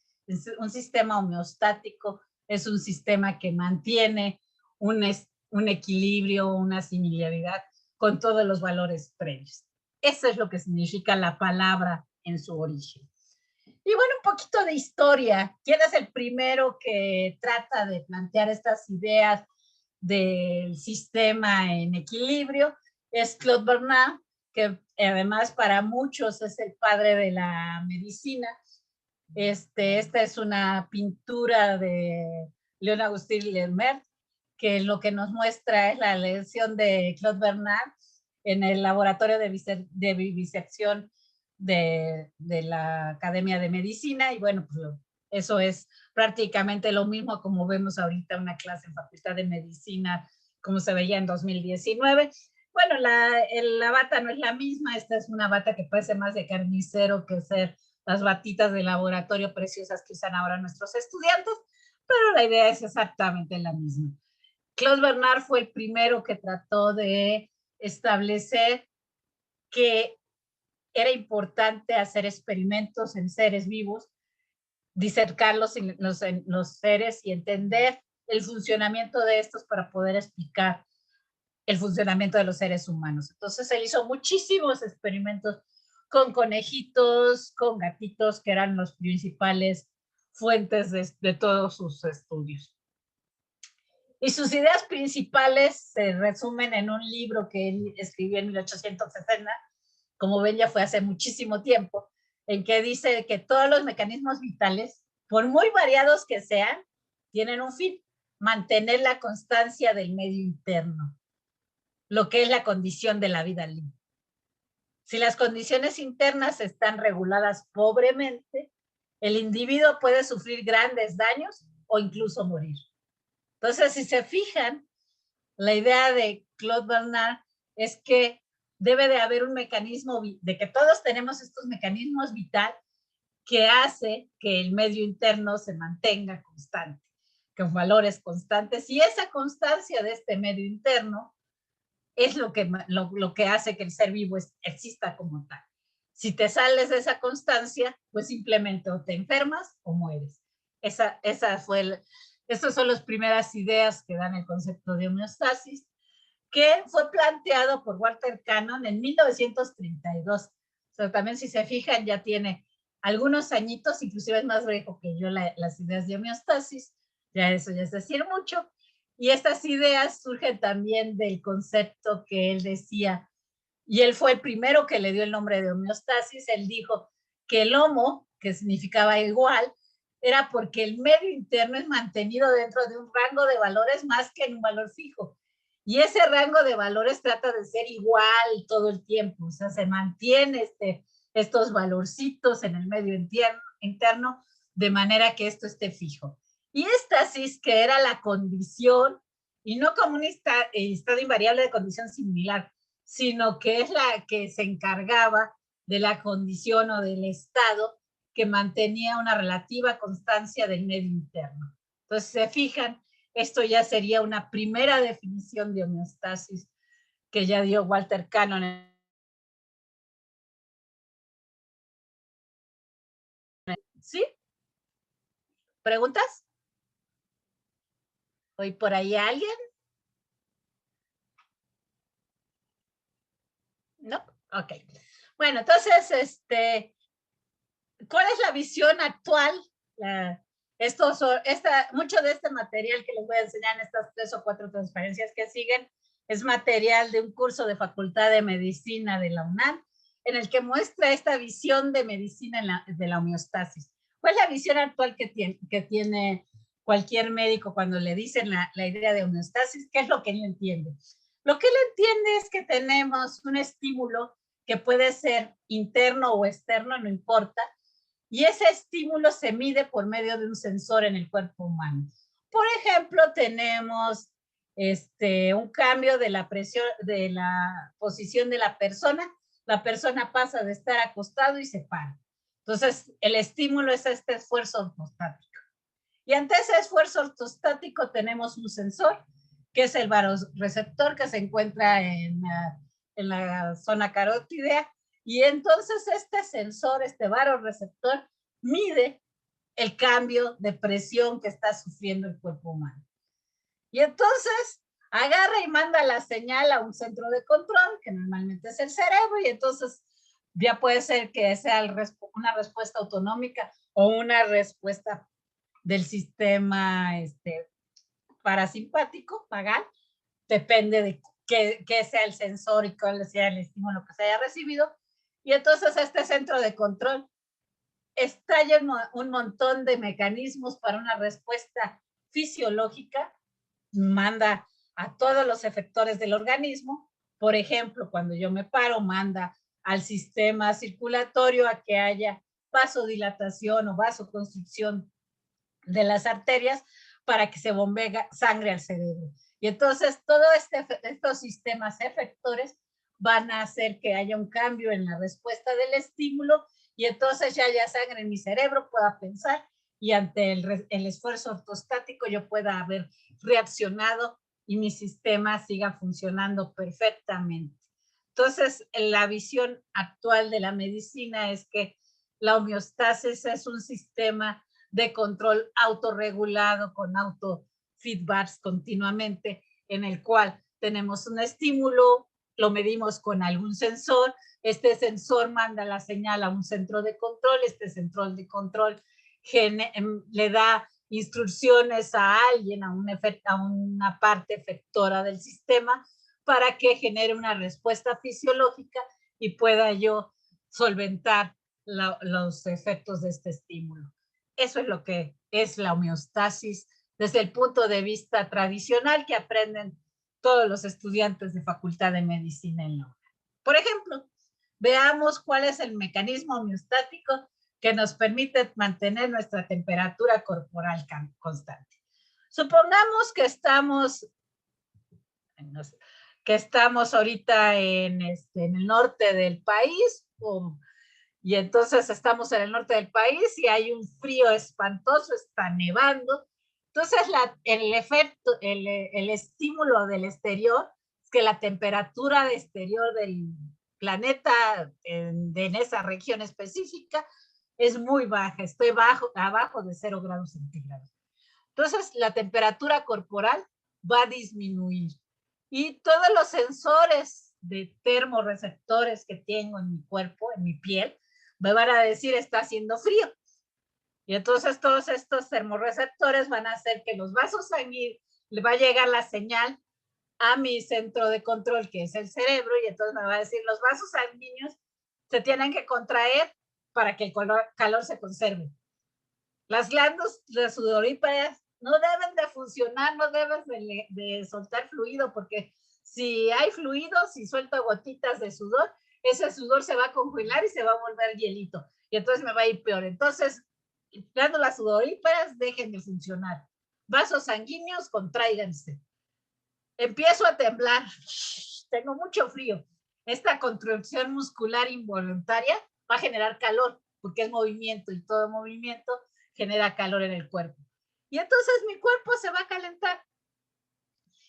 Un sistema homeostático es un sistema que mantiene un equilibrio, una similaridad con todos los valores previos. Eso es lo que significa la palabra en su origen. Y bueno, un poquito de historia. ¿Quién es el primero que trata de plantear estas ideas del sistema en equilibrio? Es Claude Bernard, que además para muchos es el padre de la medicina. Esta es una pintura de Leon Agustín Lemaître, que lo que nos muestra es la lesión de Claude Bernard en el laboratorio de vivisección de la Academia de Medicina, y bueno, pues eso es prácticamente lo mismo como vemos ahorita una clase en Facultad de Medicina, como se veía en 2019. Bueno, la bata no es la misma, esta es una bata que parece más de carnicero que ser las batitas de laboratorio preciosas que usan ahora nuestros estudiantes, pero la idea es exactamente la misma. Claude Bernard fue el primero que trató de establecer que era importante hacer experimentos en seres vivos, disertarlos en los seres y entender el funcionamiento de estos para poder explicar el funcionamiento de los seres humanos. Entonces él hizo muchísimos experimentos con conejitos, con gatitos, que eran los principales fuentes de todos sus estudios. Y sus ideas principales se resumen en un libro que él escribió en 1860, como ven ya fue hace muchísimo tiempo, en que dice que todos los mecanismos vitales, por muy variados que sean, tienen un fin: mantener la constancia del medio interno, lo que es la condición de la vida libre. Si las condiciones internas están reguladas pobremente, el individuo puede sufrir grandes daños o incluso morir. Entonces, si se fijan, la idea de Claude Bernard es que debe de haber un mecanismo, de que todos tenemos estos mecanismos vitales que hace que el medio interno se mantenga constante, con valores constantes, y esa constancia de este medio interno es lo que hace que el ser vivo exista como tal. Si te sales de esa constancia, pues simplemente o te enfermas o mueres. Estas son las primeras ideas que dan el concepto de homeostasis, que fue planteado por Walter Cannon en 1932. O sea, también si se fijan, ya tiene algunos añitos, inclusive es más viejo que yo las ideas de homeostasis, ya eso ya es decir mucho. Y estas ideas surgen también del concepto que él decía, y él fue el primero que le dio el nombre de homeostasis. Él dijo que el homo, que significaba igual, era porque el medio interno es mantenido dentro de un rango de valores más que en un valor fijo. Y ese rango de valores trata de ser igual todo el tiempo, o sea, se mantiene estos valorcitos en el medio interno de manera que esto esté fijo. Y éstasis, que era la condición, y no como un estado invariable de condición similar, sino que es la que se encargaba de la condición o del estado que mantenía una relativa constancia del medio interno. Entonces, se fijan, esto ya sería una primera definición de homeostasis que ya dio Walter Cannon. ¿Sí? ¿Preguntas? ¿Hoy por ahí alguien? ¿No? Ok. Bueno, entonces, ¿cuál es la visión actual? Mucho de este material que les voy a enseñar en estas 3 o 4 transparencias que siguen es material de un curso de Facultad de Medicina de la UNAM, en el que muestra esta visión de medicina de la homeostasis. ¿Cuál es la visión actual que tiene cualquier médico cuando le dicen la idea de homeostasis? ¿Qué es lo que él entiende? Lo que él entiende es que tenemos un estímulo que puede ser interno o externo, no importa, y ese estímulo se mide por medio de un sensor en el cuerpo humano. Por ejemplo, tenemos un cambio de la presión, de la posición de la persona pasa de estar acostado y se para. Entonces, el estímulo es este esfuerzo ortostático. Y ante ese esfuerzo ortostático tenemos un sensor, que es el vasoreceptor, que se encuentra en la zona carótidea. Y entonces este sensor, este vasoreceptor, mide el cambio de presión que está sufriendo el cuerpo humano. Y entonces agarra y manda la señal a un centro de control, que normalmente es el cerebro, y entonces ya puede ser que sea una respuesta autonómica o una respuesta del sistema parasimpático, vagal, depende de qué sea el sensor y cuál sea el estímulo que se haya recibido. Y entonces este centro de control está lleno un montón de mecanismos para una respuesta fisiológica, manda a todos los efectores del organismo. Por ejemplo, cuando yo me paro, manda al sistema circulatorio a que haya vasodilatación o vasoconstricción de las arterias para que se bombee sangre al cerebro. Y entonces todos estos sistemas efectores van a hacer que haya un cambio en la respuesta del estímulo y entonces ya haya sangre en mi cerebro, pueda pensar y ante el esfuerzo ortostático yo pueda haber reaccionado y mi sistema siga funcionando perfectamente. Entonces, la visión actual de la medicina es que la homeostasis es un sistema de control autorregulado con autofeedbacks continuamente, en el cual tenemos un estímulo, lo medimos con algún sensor, este sensor manda la señal a un centro de control, este centro de control le da instrucciones a alguien, a una parte efectora del sistema, para que genere una respuesta fisiológica y pueda yo solventar los efectos de este estímulo. Eso es lo que es la homeostasis desde el punto de vista tradicional que aprenden todos los estudiantes de Facultad de Medicina en la UNAM. Por ejemplo, veamos cuál es el mecanismo homeostático que nos permite mantener nuestra temperatura corporal constante. Supongamos que estamos ahorita en el norte del país, y entonces estamos en el norte del país y hay un frío espantoso, está nevando. Entonces el estímulo del exterior es que la temperatura de exterior del planeta en esa región específica es muy baja, estoy abajo de 0 grados centígrados. Entonces la temperatura corporal va a disminuir y todos los sensores de termorreceptores que tengo en mi cuerpo, en mi piel, me van a decir está haciendo frío. Y entonces todos estos termorreceptores van a hacer que los vasos sanguíneos, le va a llegar la señal a mi centro de control, que es el cerebro, y entonces me va a decir los vasos sanguíneos se tienen que contraer para que el calor se conserve. Las glándulas sudoríparas no deben de funcionar, no deben de soltar fluido, porque si hay fluido, si suelto gotitas de sudor, ese sudor se va a congelar y se va a volver hielito. Y entonces me va a ir peor. Entonces, glándulas sudoríparas dejen de funcionar. Vasos sanguíneos, contráiganse. Empiezo a temblar. Tengo mucho frío. Esta contracción muscular involuntaria va a generar calor, porque es movimiento y todo movimiento genera calor en el cuerpo. Y entonces mi cuerpo se va a calentar.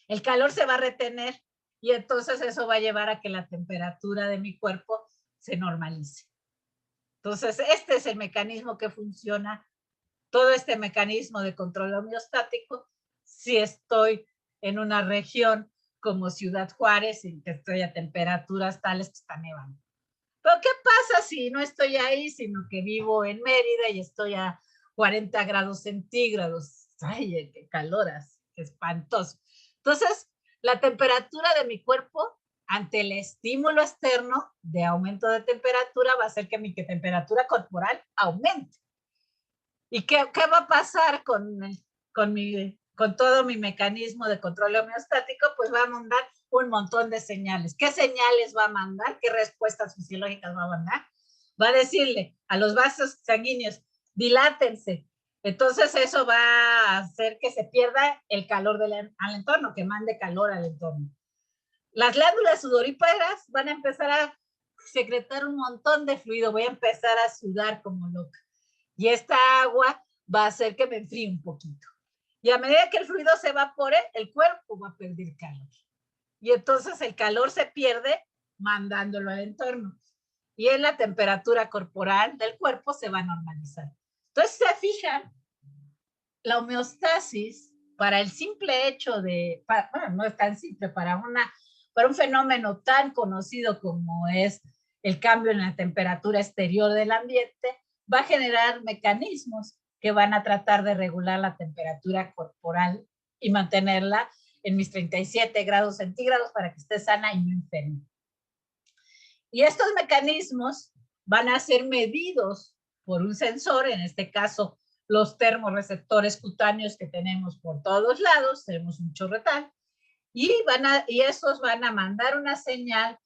El calor se va a retener y entonces eso va a llevar a que la temperatura de mi cuerpo se normalice. Entonces, este es el mecanismo que funciona, todo este mecanismo de control homeostático, si estoy en una región como Ciudad Juárez, en que estoy a temperaturas tales que está nevando. Pero ¿qué pasa si no estoy ahí, sino que vivo en Mérida y estoy a 40 grados centígrados? ¡Ay, qué calor! ¡Qué espantoso! Entonces, la temperatura de mi cuerpo ante el estímulo externo de aumento de temperatura va a hacer que mi temperatura corporal aumente. ¿Y qué va a pasar con todo mi mecanismo de control homeostático? Pues va a mandar un montón de señales. ¿Qué señales va a mandar? ¿Qué respuestas fisiológicas va a mandar? Va a decirle a los vasos sanguíneos, dilátense. Entonces eso va a hacer que se pierda el calor al entorno, que mande calor al entorno. Las glándulas sudoríparas van a empezar a secretar un montón de fluido. Voy a empezar a sudar como loca. Y esta agua va a hacer que me enfríe un poquito. Y a medida que el fluido se evapore, el cuerpo va a perder calor. Y entonces el calor se pierde mandándolo al entorno. Y en la temperatura corporal del cuerpo se va a normalizar. Entonces, se fijan, la homeostasis, para el simple hecho de, bueno, no es tan simple, para un fenómeno tan conocido como es el cambio en la temperatura exterior del ambiente, va a generar mecanismos que van a tratar de regular la temperatura corporal y mantenerla en mis 37 grados centígrados para que esté sana y no enferme. Y estos mecanismos van a ser medidos por un sensor, en este caso los termorreceptores cutáneos que tenemos por todos lados, tenemos un chorretal, y esos van a mandar una señal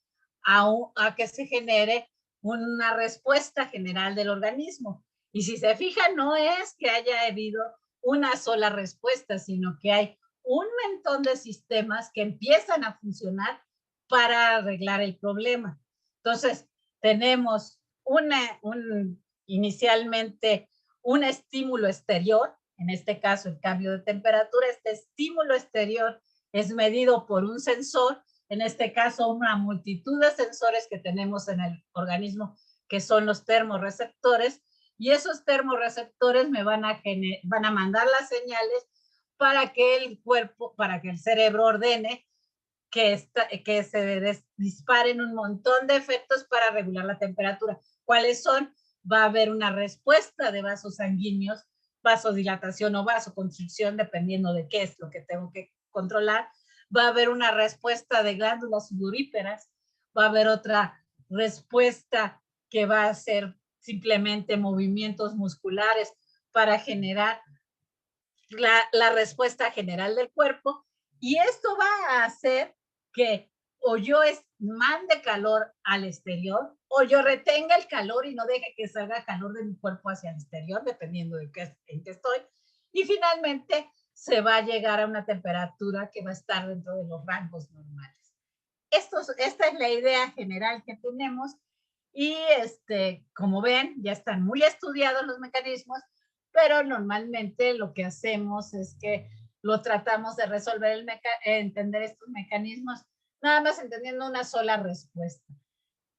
a que se genere una respuesta general del organismo. Y si se fijan, no es que haya habido una sola respuesta, sino que hay un montón de sistemas que empiezan a funcionar para arreglar el problema. Entonces, tenemos inicialmente un estímulo exterior, en este caso el cambio de temperatura. Este estímulo exterior es medido por un sensor, en este caso una multitud de sensores que tenemos en el organismo, que son los termorreceptores, y esos termorreceptores me van a mandar las señales para que el cuerpo, para que el cerebro ordene que se disparen un montón de efectos para regular la temperatura. ¿Cuáles son? Va a haber una respuesta de vasos sanguíneos, vasodilatación o vasoconstricción, dependiendo de qué es lo que tengo que controlar. Va a haber una respuesta de glándulas sudoríparas, va a haber otra respuesta que va a ser simplemente movimientos musculares para generar la respuesta general del cuerpo, y esto va a hacer que o yo mande calor al exterior o yo retenga el calor y no deje que salga calor de mi cuerpo hacia el exterior, dependiendo de en qué estoy. Y finalmente se va a llegar a una temperatura que va a estar dentro de los rangos normales. Esta es la idea general que tenemos, y como ven, ya están muy estudiados los mecanismos, pero normalmente lo que hacemos es que lo tratamos de resolver, entender estos mecanismos, nada más entendiendo una sola respuesta,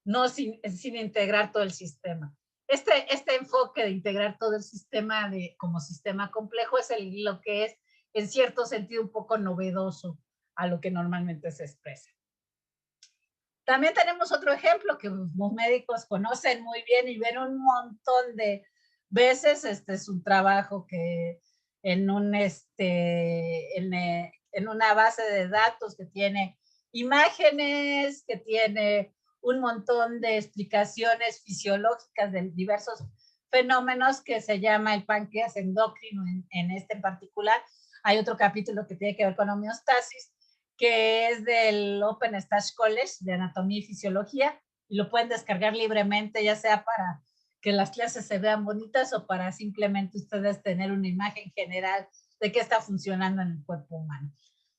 no sin integrar todo el sistema. Este enfoque de integrar todo el sistema como sistema complejo es lo que es, en cierto sentido, un poco novedoso a lo que normalmente se expresa. También tenemos otro ejemplo que los médicos conocen muy bien y ven un montón de veces. Este es un trabajo que en una base de datos que tiene imágenes, que tiene un montón de explicaciones fisiológicas de diversos fenómenos, que se llama el páncreas endocrino en este en particular. Hay otro capítulo que tiene que ver con homeostasis, que es del Open Stage College de Anatomía y Fisiología, y lo pueden descargar libremente, ya sea para que las clases se vean bonitas o para simplemente ustedes tener una imagen general de qué está funcionando en el cuerpo humano.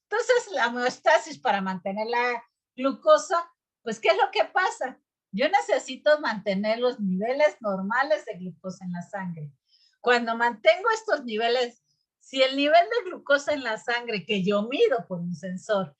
Entonces, la homeostasis, para mantener la glucosa, pues, ¿qué es lo que pasa? Yo necesito mantener los niveles normales de glucosa en la sangre. Cuando mantengo estos niveles, si el nivel de glucosa en la sangre que yo mido por un sensor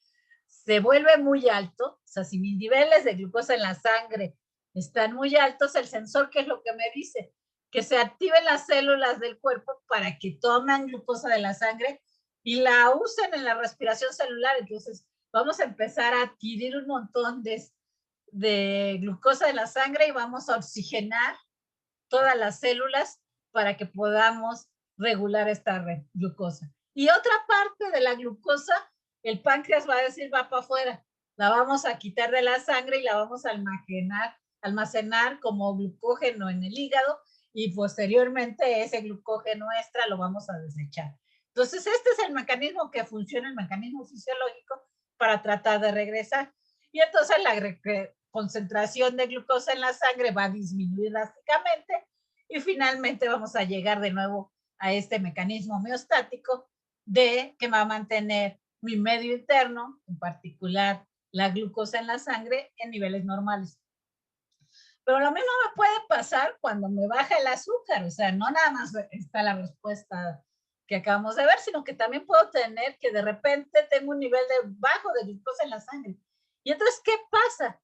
se vuelve muy alto, o sea, si mis niveles de glucosa en la sangre están muy altos, el sensor, ¿qué es lo que me dice? Que se activen las células del cuerpo para que tomen glucosa de la sangre y la usen en la respiración celular. Entonces, vamos a empezar a adquirir un montón de glucosa de la sangre y vamos a oxigenar todas las células para que podamos regular esta glucosa. Y otra parte de la glucosa, el páncreas va a decir, va para afuera, la vamos a quitar de la sangre y la vamos a almacenar como glucógeno en el hígado, y posteriormente ese glucógeno extra lo vamos a desechar. Entonces, este es el mecanismo que funciona, el mecanismo fisiológico para tratar de regresar. Y entonces la concentración de glucosa en la sangre va a disminuir drásticamente, y finalmente vamos a llegar de nuevo a este mecanismo homeostático que va a mantener mi medio interno, en particular la glucosa en la sangre, en niveles normales. Pero lo mismo me puede pasar cuando me baja el azúcar, o sea, no nada más está la respuesta que acabamos de ver, sino que también puedo tener que de repente tengo un nivel bajo de glucosa en la sangre. Y entonces, ¿qué pasa?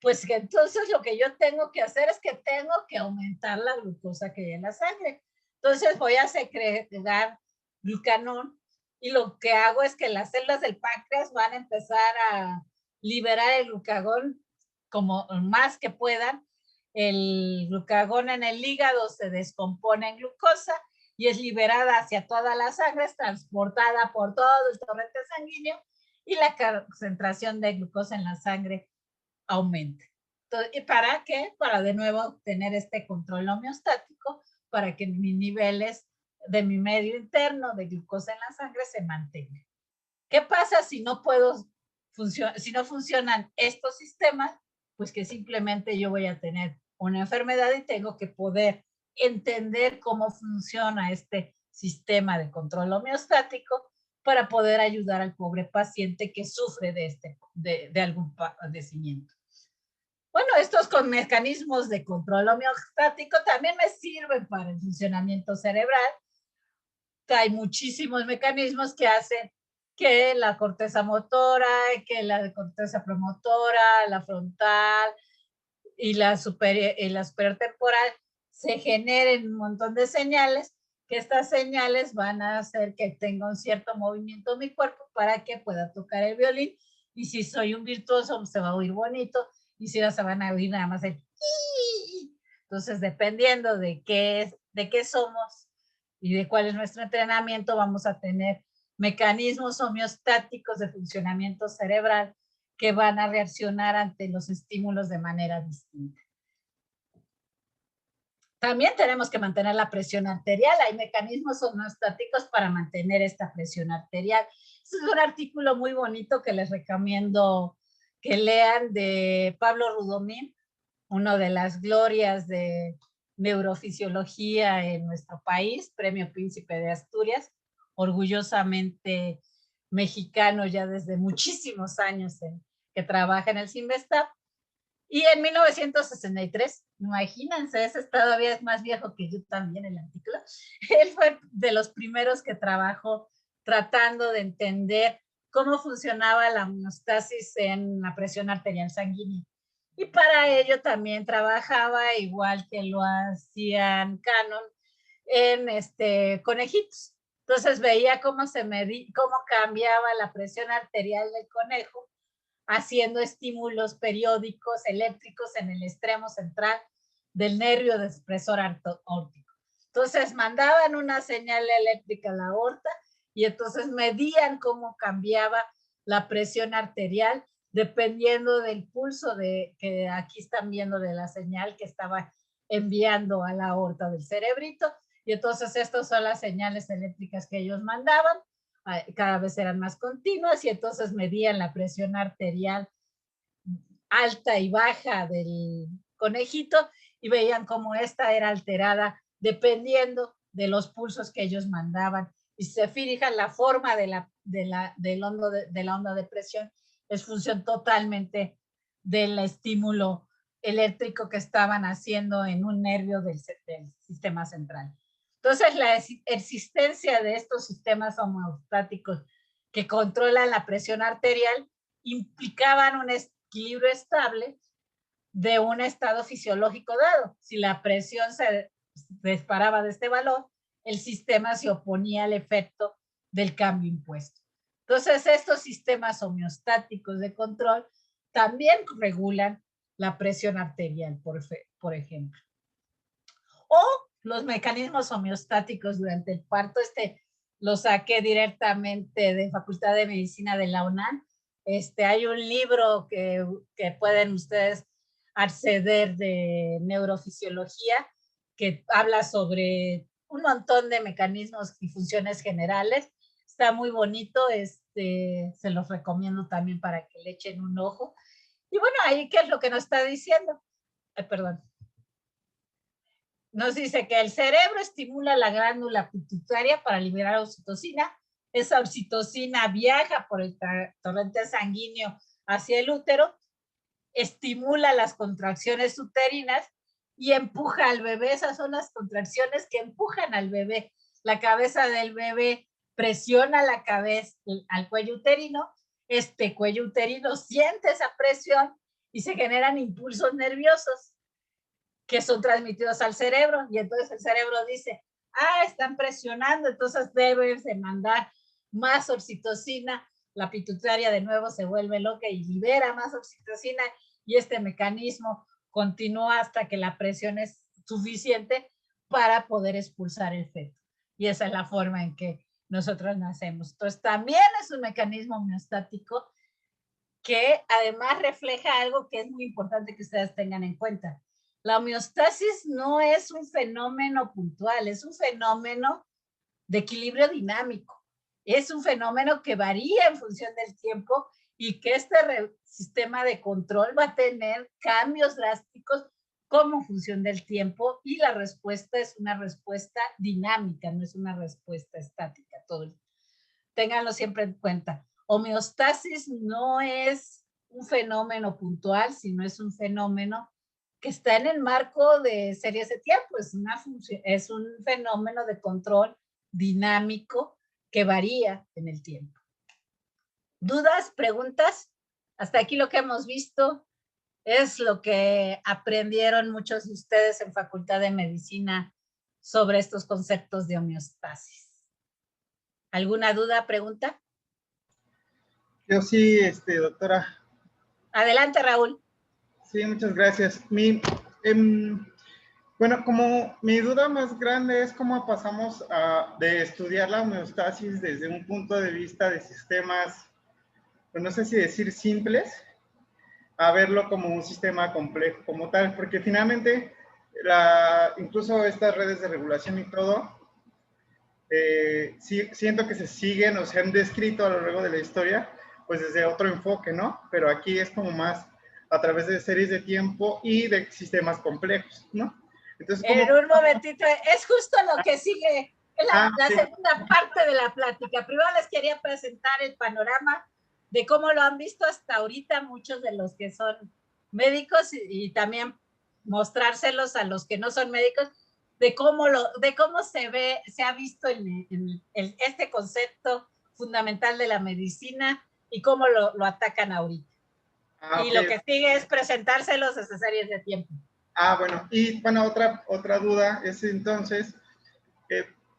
Pues que entonces lo que yo tengo que hacer es que tengo que aumentar la glucosa que hay en la sangre. Entonces voy a secretar glucagón y lo que hago es que las células del páncreas van a empezar a liberar el glucagón como más que puedan. El glucagón en el hígado se descompone en glucosa y es liberada hacia toda la sangre, es transportada por todo el torrente sanguíneo y la concentración de glucosa en la sangre aumenta. Entonces, ¿y para qué? Para de nuevo tener este control homeostático para que mis niveles de mi medio interno de glucosa en la sangre se mantengan. ¿Qué pasa si no puedo si no funcionan estos sistemas? Pues que simplemente yo voy a tener una enfermedad y tengo que poder entender cómo funciona este sistema de control homeostático para poder ayudar al pobre paciente que sufre de algún padecimiento. Bueno, estos mecanismos de control homeostático también me sirven para el funcionamiento cerebral. Hay muchísimos mecanismos que hacen que la corteza motora, que la corteza premotora, la frontal y la superior temporal se generen un montón de señales, que estas señales van a hacer que tenga un cierto movimiento en mi cuerpo para que pueda tocar el violín. Y si soy un virtuoso, se va a oír bonito, y si no, se van a oír nada más el... Entonces, dependiendo de qué somos y de cuál es nuestro entrenamiento, vamos a tener mecanismos homeostáticos de funcionamiento cerebral que van a reaccionar ante los estímulos de manera distinta. También tenemos que mantener la presión arterial. Hay mecanismos homeostáticos para mantener esta presión arterial. Este es un artículo muy bonito que les recomiendo que lean de Pablo Rudomín, una de las glorias de neurofisiología en nuestro país, Premio Príncipe de Asturias, orgullosamente mexicano ya desde muchísimos años que trabaja en el CINVESTAB. Y en 1963, imagínense, ese todavía es más viejo que yo también el artículo, él fue de los primeros que trabajó tratando de entender cómo funcionaba la homeostasis en la presión arterial sanguínea. Y para ello también trabajaba, igual que lo hacían Cannon, en conejitos. Entonces veía cómo cambiaba la presión arterial del conejo haciendo estímulos periódicos eléctricos en el extremo central del nervio de expresor aórtico. Entonces mandaban una señal eléctrica a la aorta y entonces medían cómo cambiaba la presión arterial dependiendo del pulso que aquí están viendo de la señal que estaba enviando a la aorta del cerebrito. Y entonces estas son las señales eléctricas que ellos mandaban, cada vez eran más continuas y entonces medían la presión arterial alta y baja del conejito y veían cómo esta era alterada dependiendo de los pulsos que ellos mandaban. Y si se fijan, la forma de la onda de presión es función totalmente del estímulo eléctrico que estaban haciendo en un nervio del sistema central. Entonces, la existencia de estos sistemas homeostáticos que controlan la presión arterial implicaban un equilibrio estable de un estado fisiológico dado. Si la presión se disparaba de este valor, el sistema se oponía al efecto del cambio impuesto. Entonces, estos sistemas homeostáticos de control también regulan la presión arterial, por ejemplo. O los mecanismos homeostáticos durante el parto, lo saqué directamente de Facultad de Medicina de la UNAM. Hay un libro que pueden ustedes acceder de neurofisiología que habla sobre un montón de mecanismos y funciones generales. Está muy bonito, se los recomiendo también para que le echen un ojo. Y bueno, ahí, ¿qué es lo que nos está diciendo? Perdón. Nos dice que el cerebro estimula la glándula pituitaria para liberar oxitocina. Esa oxitocina viaja por el torrente sanguíneo hacia el útero estimula las contracciones uterinas y empuja al bebé. Esas son las contracciones que empujan al bebé. La cabeza del bebé presiona la cabeza al cuello uterino, este cuello uterino siente esa presión y se generan impulsos nerviosos que son transmitidos al cerebro, y entonces el cerebro dice, están presionando, entonces debes de mandar más oxitocina, la pituitaria de nuevo se vuelve loca y libera más oxitocina, y este mecanismo continúa hasta que la presión es suficiente para poder expulsar el feto. Y esa es la forma en que nosotros nacemos. Entonces también es un mecanismo homeostático que además refleja algo que es muy importante que ustedes tengan en cuenta. La homeostasis no es un fenómeno puntual, es un fenómeno de equilibrio dinámico. Es un fenómeno que varía en función del tiempo y que este sistema de control va a tener cambios drásticos como función del tiempo, y la respuesta es una respuesta dinámica, no es una respuesta estática. Ténganlo siempre en cuenta. Homeostasis no es un fenómeno puntual, sino es un fenómeno que está en el marco de series de tiempo. Es un fenómeno de control dinámico que varía en el tiempo. ¿Dudas? ¿Preguntas? Hasta aquí lo que hemos visto es lo que aprendieron muchos de ustedes en Facultad de Medicina sobre estos conceptos de homeostasis. ¿Alguna duda, pregunta? Yo sí, doctora. Adelante, Raúl. Sí, muchas gracias. Bueno, como mi duda más grande es cómo pasamos de estudiar la homeostasis desde un punto de vista de sistemas, pues no sé si decir simples, a verlo como un sistema complejo como tal, porque finalmente incluso estas redes de regulación y todo, sí, siento que se siguen o se han descrito a lo largo de la historia, pues desde otro enfoque, ¿no? Pero aquí es como más a través de series de tiempo y de sistemas complejos, ¿no? Entonces, en un momentito, es justo lo que sigue, la segunda parte de la plática. Primero les quería presentar el panorama de cómo lo han visto hasta ahorita muchos de los que son médicos, y también mostrárselos a los que no son médicos, de cómo se ha visto este concepto fundamental de la medicina y cómo lo atacan ahorita. Y lo que sigue es presentárselos desde series de tiempo. Bueno, y bueno, otra duda es entonces,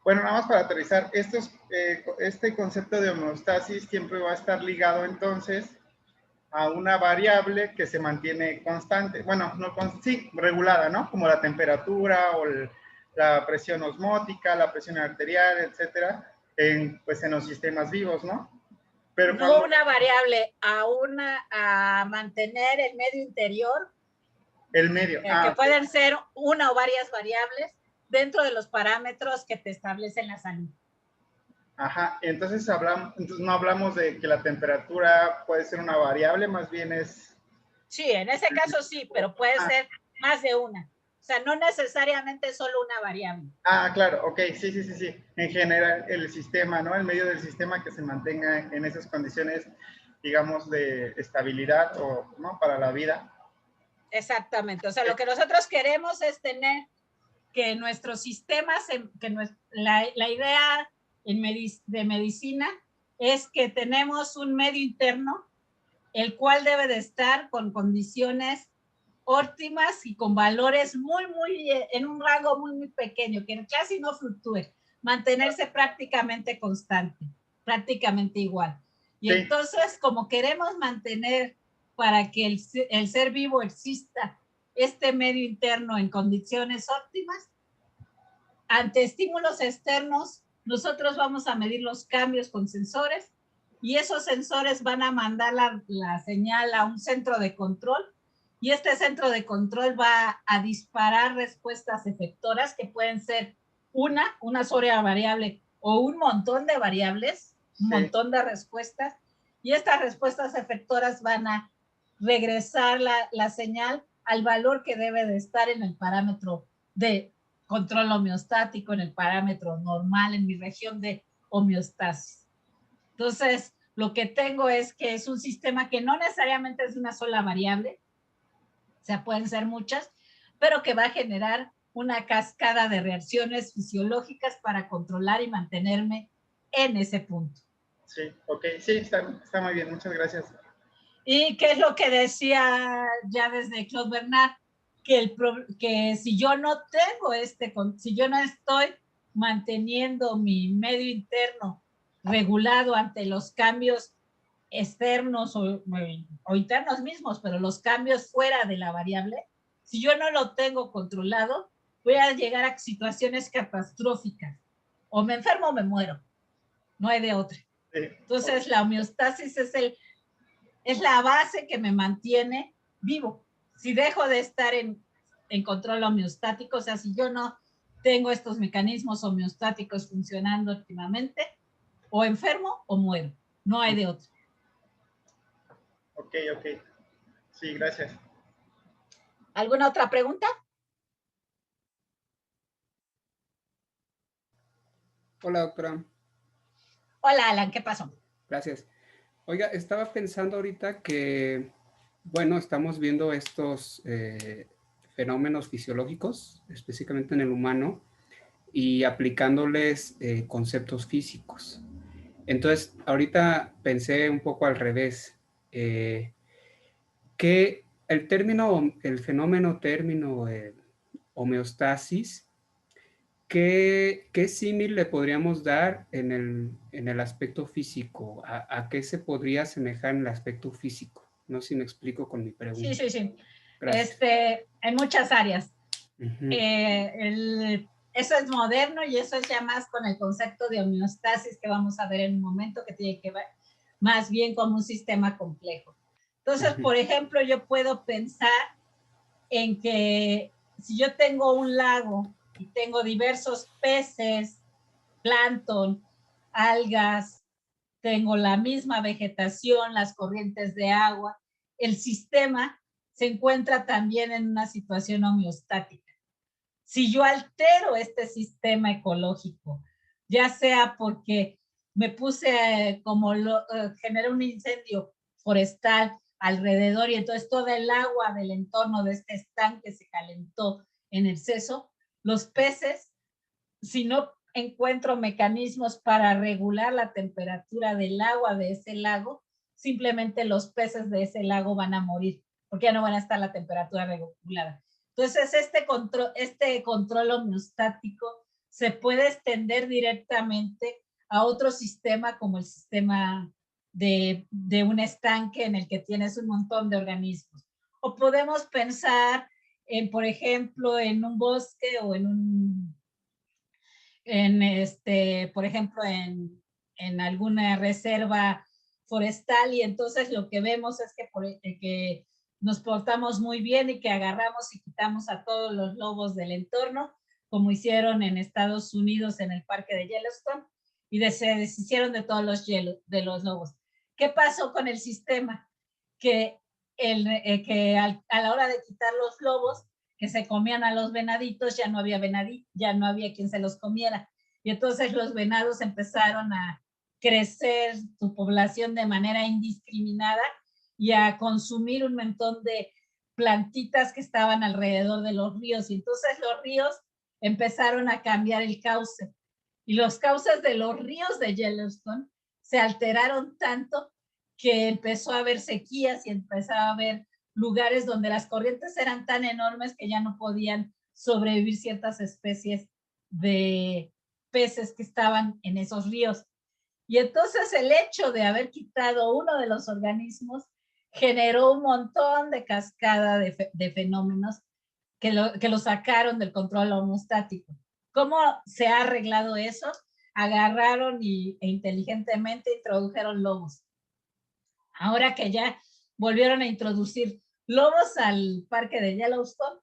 bueno, nada más para aterrizar, este concepto de homeostasis siempre va a estar ligado entonces a una variable que se mantiene constante, bueno, sí, regulada, ¿no? Como la temperatura o la presión osmótica, la presión arterial, etcétera, pues en los sistemas vivos, ¿no? Pero no una variable, a mantener el medio interior. El medio. Que pueden ser una o varias variables dentro de los parámetros que te establecen la salud. Ajá, entonces no hablamos de que la temperatura puede ser una variable, más bien es... Sí, en ese caso sí, pero puede ser más de una. O sea, no necesariamente solo una variable. Claro, ok, sí. En general, el sistema, ¿no? El medio del sistema que se mantenga en esas condiciones, digamos, de estabilidad ¿no? Para la vida. Exactamente. O sea, lo que nosotros queremos es tener que nuestros sistemas, la idea de medicina es que tenemos un medio interno, el cual debe de estar con condiciones óptimas y con valores en un rango muy pequeño, que casi no fluctúe, mantenerse prácticamente constante, prácticamente igual. Y sí. Entonces, como queremos mantener para que el ser vivo exista este medio interno en condiciones óptimas, ante estímulos externos, nosotros vamos a medir los cambios con sensores, y esos sensores van a mandar la señal a un centro de control, y este centro de control va a disparar respuestas efectoras que pueden ser una sola variable o un montón de variables, un montón de respuestas, y estas respuestas efectoras van a regresar la señal al valor que debe de estar en el parámetro de control homeostático, en el parámetro normal, en mi región de homeostasis. Entonces, lo que tengo es que es un sistema que no necesariamente es una sola variable, o sea, pueden ser muchas, pero que va a generar una cascada de reacciones fisiológicas para controlar y mantenerme en ese punto. Sí, ok, sí, está muy bien, muchas gracias. ¿Y qué es lo que decía ya desde Claude Bernard? Que si yo no tengo si yo no estoy manteniendo mi medio interno regulado ante los cambios externos o internos mismos, pero los cambios fuera de la variable, si yo no lo tengo controlado, voy a llegar a situaciones catastróficas. O me enfermo o me muero. No hay de otra. Entonces, la homeostasis es la base que me mantiene vivo. Si dejo de estar en control homeostático, o sea, si yo no tengo estos mecanismos homeostáticos funcionando óptimamente, o enfermo o muero. No hay de otro. Ok. Sí, gracias. ¿Alguna otra pregunta? Hola, doctora. Hola, Alan, ¿qué pasó? Gracias. Oiga, estaba pensando ahorita que, bueno, estamos viendo estos fenómenos fisiológicos, específicamente en el humano, y aplicándoles conceptos físicos. Entonces, ahorita pensé un poco al revés, que el fenómeno término homeostasis, ¿qué símil le podríamos dar en el aspecto físico? ¿A qué se podría asemejar en el aspecto físico? No sé si me explico con mi pregunta. Sí. Gracias. En muchas áreas. Uh-huh. Eso es moderno y eso es ya más con el concepto de homeostasis que vamos a ver en un momento, que tiene que ver más bien como un sistema complejo. Entonces, por ejemplo, yo puedo pensar en que si yo tengo un lago y tengo diversos peces, plancton, algas, tengo la misma vegetación, las corrientes de agua, el sistema se encuentra también en una situación homeostática. Si yo altero este sistema ecológico, ya sea porque me puse generé un incendio forestal alrededor y entonces toda el agua del entorno de este estanque se calentó en exceso, los peces, si no encuentro mecanismos para regular la temperatura del agua de ese lago, simplemente los peces de ese lago van a morir porque ya no van a estar a la temperatura regulada. Entonces, este control homeostático se puede extender directamente a otro sistema como el sistema de un estanque en el que tienes un montón de organismos. O podemos pensar en, por ejemplo, en un bosque o por ejemplo, en alguna reserva forestal, y entonces lo que vemos es que nos portamos muy bien y que agarramos y quitamos a todos los lobos del entorno, como hicieron en Estados Unidos en el parque de Yellowstone, y se deshicieron de todos los lobos. ¿Qué pasó con el sistema? Que a la hora de quitar los lobos, que se comían a los venaditos, ya no había quien se los comiera. Y entonces los venados empezaron a crecer su población de manera indiscriminada y a consumir un montón de plantitas que estaban alrededor de los ríos. Y entonces los ríos empezaron a cambiar el cauce. Y los cauces de los ríos de Yellowstone se alteraron tanto que empezó a haber sequías y empezó a haber lugares donde las corrientes eran tan enormes que ya no podían sobrevivir ciertas especies de peces que estaban en esos ríos. Y entonces el hecho de haber quitado uno de los organismos generó un montón de cascada de fenómenos que lo sacaron del control homeostático. ¿Cómo se ha arreglado eso? Agarraron e inteligentemente introdujeron lobos. Ahora que ya volvieron a introducir lobos al parque de Yellowstone,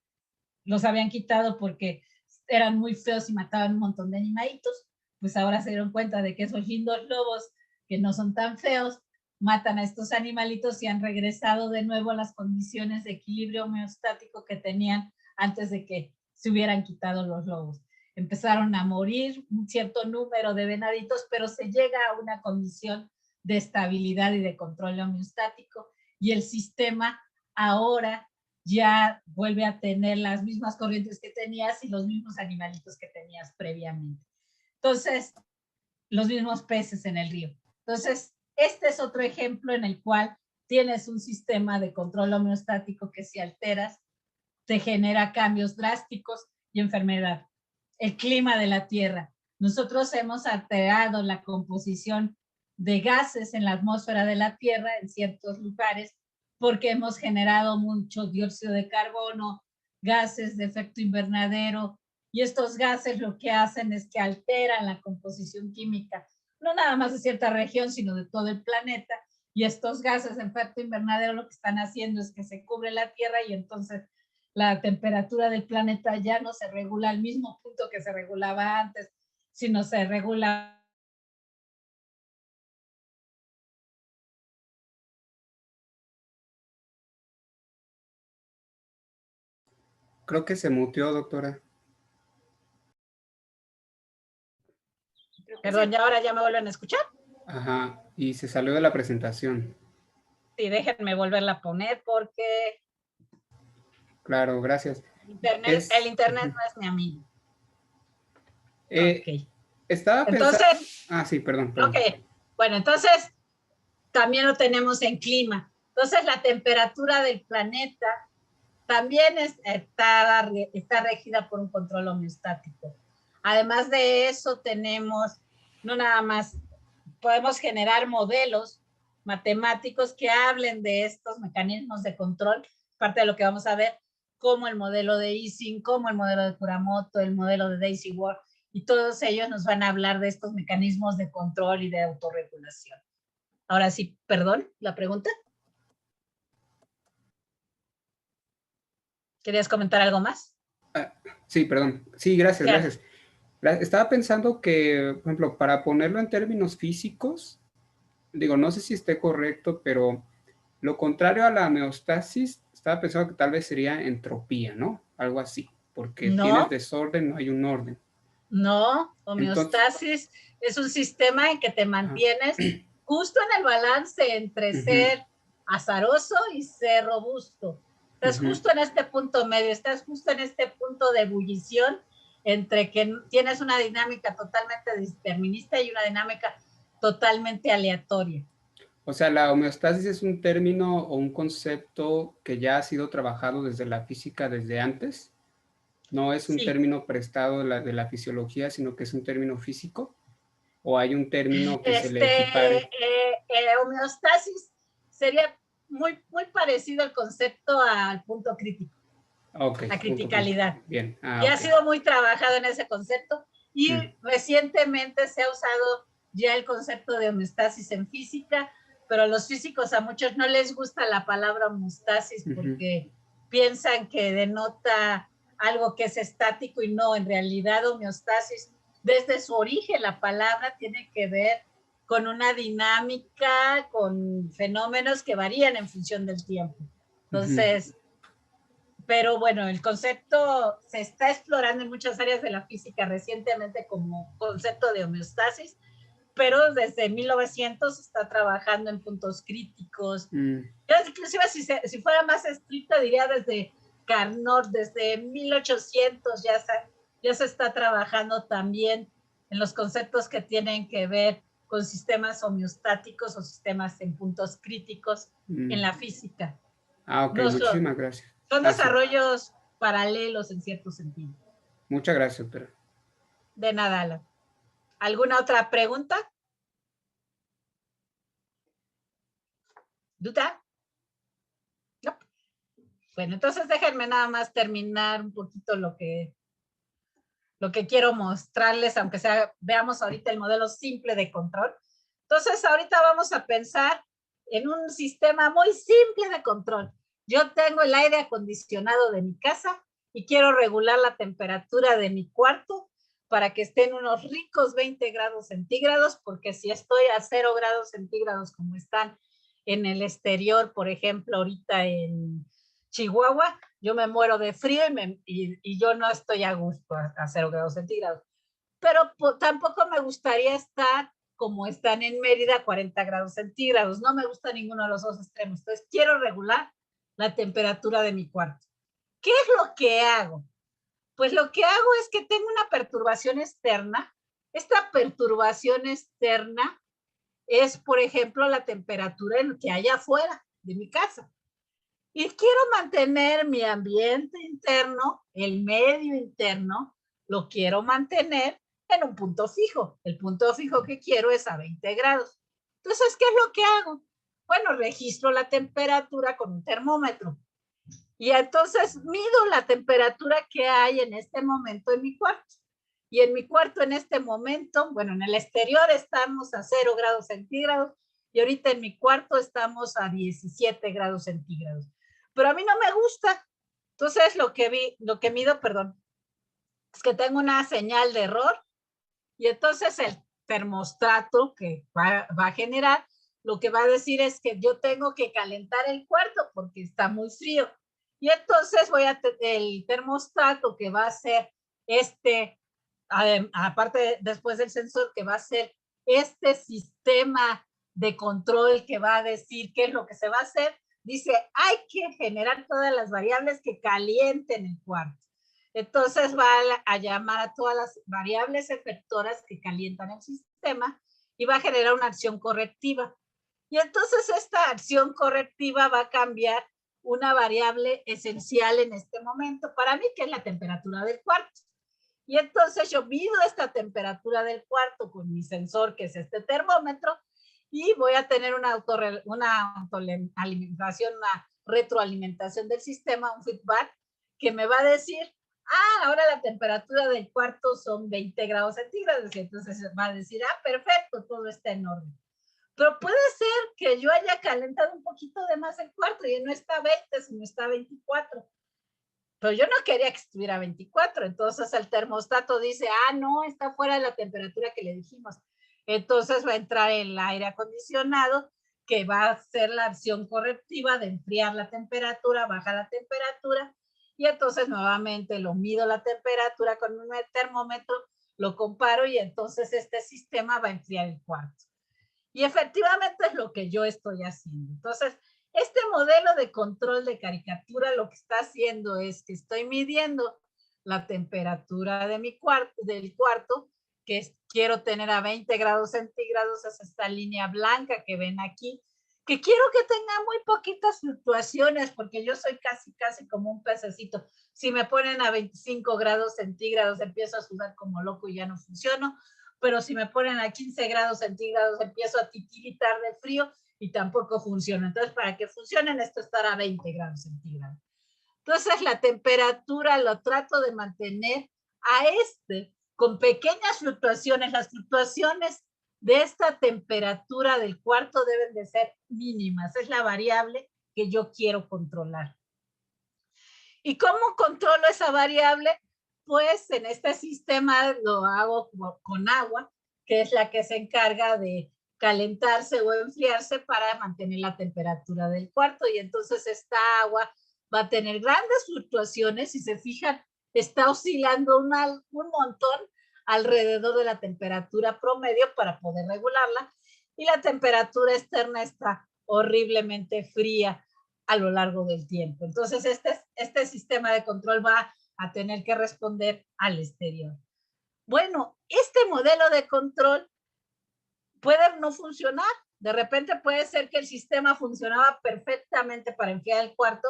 los habían quitado porque eran muy feos y mataban un montón de animalitos, pues ahora se dieron cuenta de que esos lindos lobos, que no son tan feos, matan a estos animalitos y han regresado de nuevo a las condiciones de equilibrio homeostático que tenían antes de que se hubieran quitado los lobos. Empezaron a morir un cierto número de venaditos, pero se llega a una condición de estabilidad y de control homeostático, y el sistema ahora ya vuelve a tener las mismas corrientes que tenías y los mismos animalitos que tenías previamente. Entonces, los mismos peces en el río. Entonces, este es otro ejemplo en el cual tienes un sistema de control homeostático que si alteras, te genera cambios drásticos y enfermedad. El clima de la Tierra. Nosotros hemos alterado la composición de gases en la atmósfera de la Tierra en ciertos lugares porque hemos generado mucho dióxido de carbono, gases de efecto invernadero, y estos gases lo que hacen es que alteran la composición química, no nada más de cierta región, sino de todo el planeta, y estos gases de efecto invernadero lo que están haciendo es que se cubre la Tierra y entonces la temperatura del planeta ya no se regula al mismo punto que se regulaba antes, sino se regula. Creo que se muteó, doctora. Perdón, ¿ya ahora ya me vuelven a escuchar? Ajá, y se salió de la presentación. Sí, déjenme volverla a poner porque Claro, gracias. el internet no es mi amigo. Okay. Estaba pensando... Entonces, sí, perdón. Ok, bueno, entonces también lo tenemos en clima. Entonces la temperatura del planeta también está regida por un control homeostático. Además de eso tenemos, no nada más, podemos generar modelos matemáticos que hablen de estos mecanismos de control, parte de lo que vamos a ver, como el modelo de Ising, como el modelo de Kuramoto, el modelo de Daisy Ward, y todos ellos nos van a hablar de estos mecanismos de control y de autorregulación. Ahora sí, perdón, la pregunta. ¿Querías comentar algo más? Sí, perdón. Sí, gracias. Estaba pensando que, por ejemplo, para ponerlo en términos físicos, digo, no sé si esté correcto, pero lo contrario a la homeostasis, estaba pensando que tal vez sería entropía, ¿no? Algo así, porque tienes desorden, no hay un orden. No, homeostasis es un sistema en que te mantienes justo en el balance entre ser azaroso y ser robusto. Estás justo en este punto medio, estás justo en este punto de ebullición entre que tienes una dinámica totalmente determinista y una dinámica totalmente aleatoria. O sea, la homeostasis es un término o un concepto que ya ha sido trabajado desde la física desde antes. No es un término prestado de la fisiología, sino que es un término físico. ¿O hay un término que se le equipare? Homeostasis sería muy parecido el concepto al punto crítico. La criticalidad. Bien. Y ha sido muy trabajado en ese concepto y recientemente se ha usado ya el concepto de homeostasis en física, pero a los físicos a muchos no les gusta la palabra homeostasis porque piensan que denota algo que es estático y no, en realidad homeostasis desde su origen la palabra tiene que ver con una dinámica, con fenómenos que varían en función del tiempo. Entonces, pero bueno, el concepto se está explorando en muchas áreas de la física recientemente como concepto de homeostasis, pero desde 1900 está trabajando en puntos críticos. Inclusive si fuera más estricto, diría desde Carnot, desde 1800 ya se está trabajando también en los conceptos que tienen que ver con sistemas homeostáticos o sistemas en puntos críticos en la física. Ok, muchísimas gracias. Son desarrollos paralelos en cierto sentido. Muchas gracias, doctora. De nada, Alan. ¿Alguna otra pregunta? ¿Duda? No. Bueno, entonces déjenme nada más terminar un poquito lo que quiero mostrarles, aunque sea, veamos ahorita el modelo simple de control. Entonces, ahorita vamos a pensar en un sistema muy simple de control. Yo tengo el aire acondicionado de mi casa y quiero regular la temperatura de mi cuarto para que esté en unos ricos 20 grados centígrados, porque si estoy a 0 grados centígrados como están en el exterior, por ejemplo, ahorita en Chihuahua, yo me muero de frío y yo no estoy a gusto a 0 grados centígrados. Pero tampoco me gustaría estar como están en Mérida, 40 grados centígrados. No me gusta ninguno de los dos extremos. Entonces, quiero regular la temperatura de mi cuarto. ¿Qué es lo que hago? Pues lo que hago es que tengo una perturbación externa. Esta perturbación externa es, por ejemplo, la temperatura que hay afuera de mi casa. Y quiero mantener mi ambiente interno, el medio interno, lo quiero mantener en un punto fijo. El punto fijo que quiero es a 20 grados. Entonces, ¿qué es lo que hago? Bueno, registro la temperatura con un termómetro. Y entonces mido la temperatura que hay en este momento en mi cuarto. Y en mi cuarto en este momento, bueno, en el exterior estamos a 0 grados centígrados y ahorita en mi cuarto estamos a 17 grados centígrados. Pero a mí no me gusta. Entonces lo que mido, perdón, es que tengo una señal de error y entonces el termostato que va a generar, lo que va a decir es que yo tengo que calentar el cuarto porque está muy frío. Y entonces el termostato que va a ser aparte después del sensor, que va a ser este sistema de control que va a decir qué es lo que se va a hacer, dice, hay que generar todas las variables que calienten el cuarto. Entonces va a llamar a todas las variables efectoras que calientan el sistema y va a generar una acción correctiva. Y entonces esta acción correctiva va a cambiar una variable esencial en este momento para mí, que es la temperatura del cuarto. Y entonces yo mido esta temperatura del cuarto con mi sensor, que es este termómetro, y voy a tener una autoalimentación, una retroalimentación del sistema, un feedback, que me va a decir, ahora la temperatura del cuarto son 20 grados centígrados, y entonces va a decir, perfecto, todo está en orden. Pero puede ser que yo haya calentado un poquito de más el cuarto y no está 20, sino está 24. Pero yo no quería que estuviera 24, entonces el termostato dice, no, está fuera de la temperatura que le dijimos. Entonces va a entrar el aire acondicionado, que va a hacer la acción correctiva de enfriar la temperatura, bajar la temperatura, y entonces nuevamente lo mido la temperatura con un termómetro, lo comparo y entonces este sistema va a enfriar el cuarto. Y efectivamente es lo que yo estoy haciendo. Entonces, este modelo de control de caricatura lo que está haciendo es que estoy midiendo la temperatura de del cuarto, que quiero tener a 20 grados centígrados, es esta línea blanca que ven aquí, que quiero que tenga muy poquitas fluctuaciones, porque yo soy casi como un pececito. Si me ponen a 25 grados centígrados, empiezo a sudar como loco y ya no funciono. Pero si me ponen a 15 grados centígrados, empiezo a titiritar de frío y tampoco funciona. Entonces, para que funcione, necesito estar a 20 grados centígrados. Entonces, la temperatura lo trato de mantener con pequeñas fluctuaciones. Las fluctuaciones de esta temperatura del cuarto deben de ser mínimas. Es la variable que yo quiero controlar. ¿Y cómo controlo esa variable? Pues en este sistema lo hago con agua, que es la que se encarga de calentarse o enfriarse para mantener la temperatura del cuarto. Y entonces esta agua va a tener grandes fluctuaciones. Si se fijan, está oscilando un montón alrededor de la temperatura promedio para poder regularla. Y la temperatura externa está horriblemente fría a lo largo del tiempo. Entonces, este sistema de control va a tener que responder al exterior. Bueno, este modelo de control puede no funcionar. De repente puede ser que el sistema funcionaba perfectamente para enfriar el cuarto,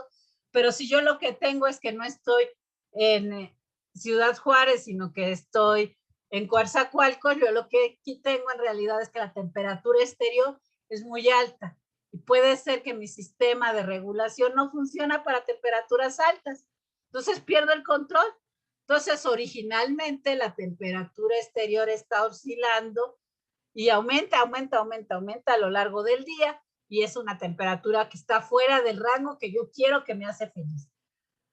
pero si yo lo que tengo es que no estoy en Ciudad Juárez, sino que estoy en Coatzacoalcos, yo lo que aquí tengo en realidad es que la temperatura exterior es muy alta. Y puede ser que mi sistema de regulación no funciona para temperaturas altas. Entonces pierdo el control. Entonces, originalmente la temperatura exterior está oscilando y aumenta a lo largo del día y es una temperatura que está fuera del rango que yo quiero, que me hace feliz.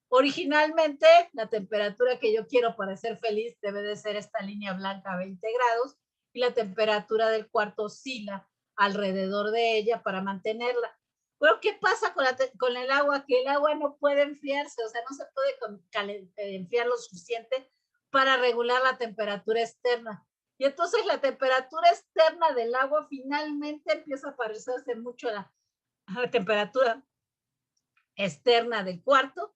Originalmente, la temperatura que yo quiero para ser feliz debe de ser esta línea blanca a 20 grados y la temperatura del cuarto oscila alrededor de ella para mantenerla. Pero ¿qué pasa con el agua? Que el agua no puede enfriarse, o sea, no se puede enfriar lo suficiente para regular la temperatura externa. Y entonces la temperatura externa del agua finalmente empieza a parecerse mucho a la temperatura externa del cuarto,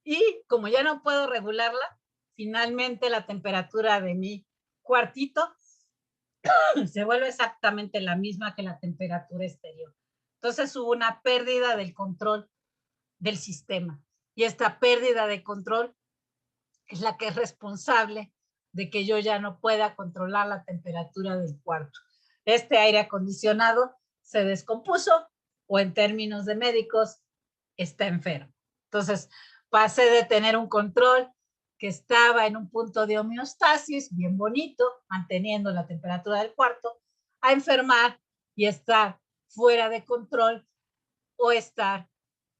y como ya no puedo regularla, finalmente la temperatura de mi cuartito se vuelve exactamente la misma que la temperatura exterior. Entonces hubo una pérdida del control del sistema, y esta pérdida de control es la que es responsable de que yo ya no pueda controlar la temperatura del cuarto. Este aire acondicionado se descompuso, o en términos de médicos, está enfermo. Entonces, pasé de tener un control que estaba en un punto de homeostasis, bien bonito, manteniendo la temperatura del cuarto, a enfermar y estar fuera de control, o estar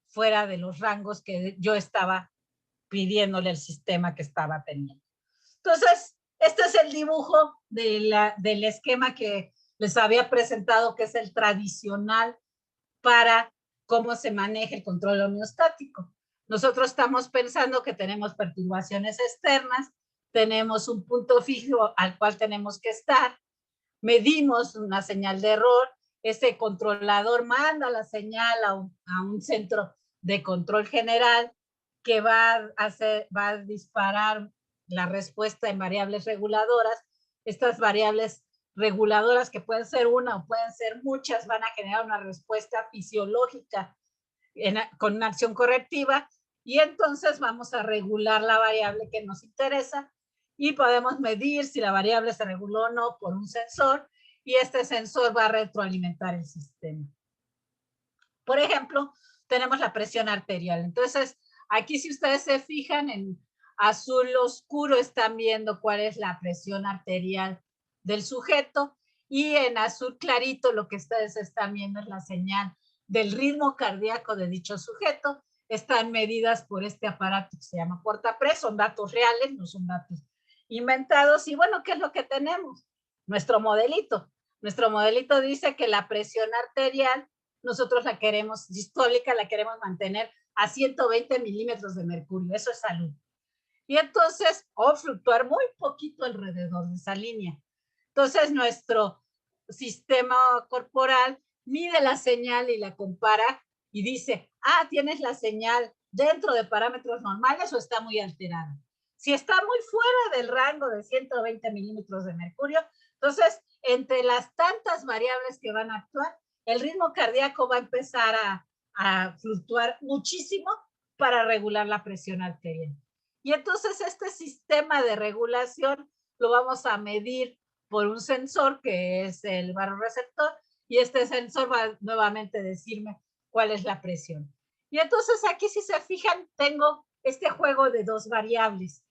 fuera de los rangos que yo estaba pidiéndole al sistema que estaba teniendo. Entonces, este es el dibujo del esquema que les había presentado, que es el tradicional para cómo se maneja el control homeostático. Nosotros estamos pensando que tenemos perturbaciones externas, tenemos un punto fijo al cual tenemos que estar, medimos una señal de error, ese controlador manda la señal a un centro de control general que va a disparar la respuesta en variables reguladoras. Estas variables reguladoras, que pueden ser una o pueden ser muchas, van a generar una respuesta fisiológica con una acción correctiva, y entonces vamos a regular la variable que nos interesa, y podemos medir si la variable se reguló o no por un sensor, y este sensor va a retroalimentar el sistema. Por ejemplo, tenemos la presión arterial. Entonces, aquí si ustedes se fijan, en azul oscuro están viendo cuál es la presión arterial del sujeto, y en azul clarito lo que ustedes están viendo es la señal del ritmo cardíaco de dicho sujeto. Están medidas por este aparato que se llama portapress, son datos reales, no son datos inventados. Y bueno, ¿qué es lo que tenemos? Nuestro modelito. Nuestro modelito dice que la presión arterial nosotros la queremos sistólica, la queremos mantener a 120 milímetros de mercurio, eso es salud. Y entonces, o fluctuar muy poquito alrededor de esa línea. Entonces, nuestro sistema corporal mide la señal y la compara y dice, tienes la señal dentro de parámetros normales o está muy alterada. Si está muy fuera del rango de 120 milímetros de mercurio, entonces, entre las tantas variables que van a actuar, el ritmo cardíaco va a empezar a fluctuar muchísimo para regular la presión arterial. Y entonces este sistema de regulación lo vamos a medir por un sensor que es el barorreceptor, y este sensor va nuevamente a decirme cuál es la presión. Y entonces aquí, si se fijan, tengo este juego de dos variables.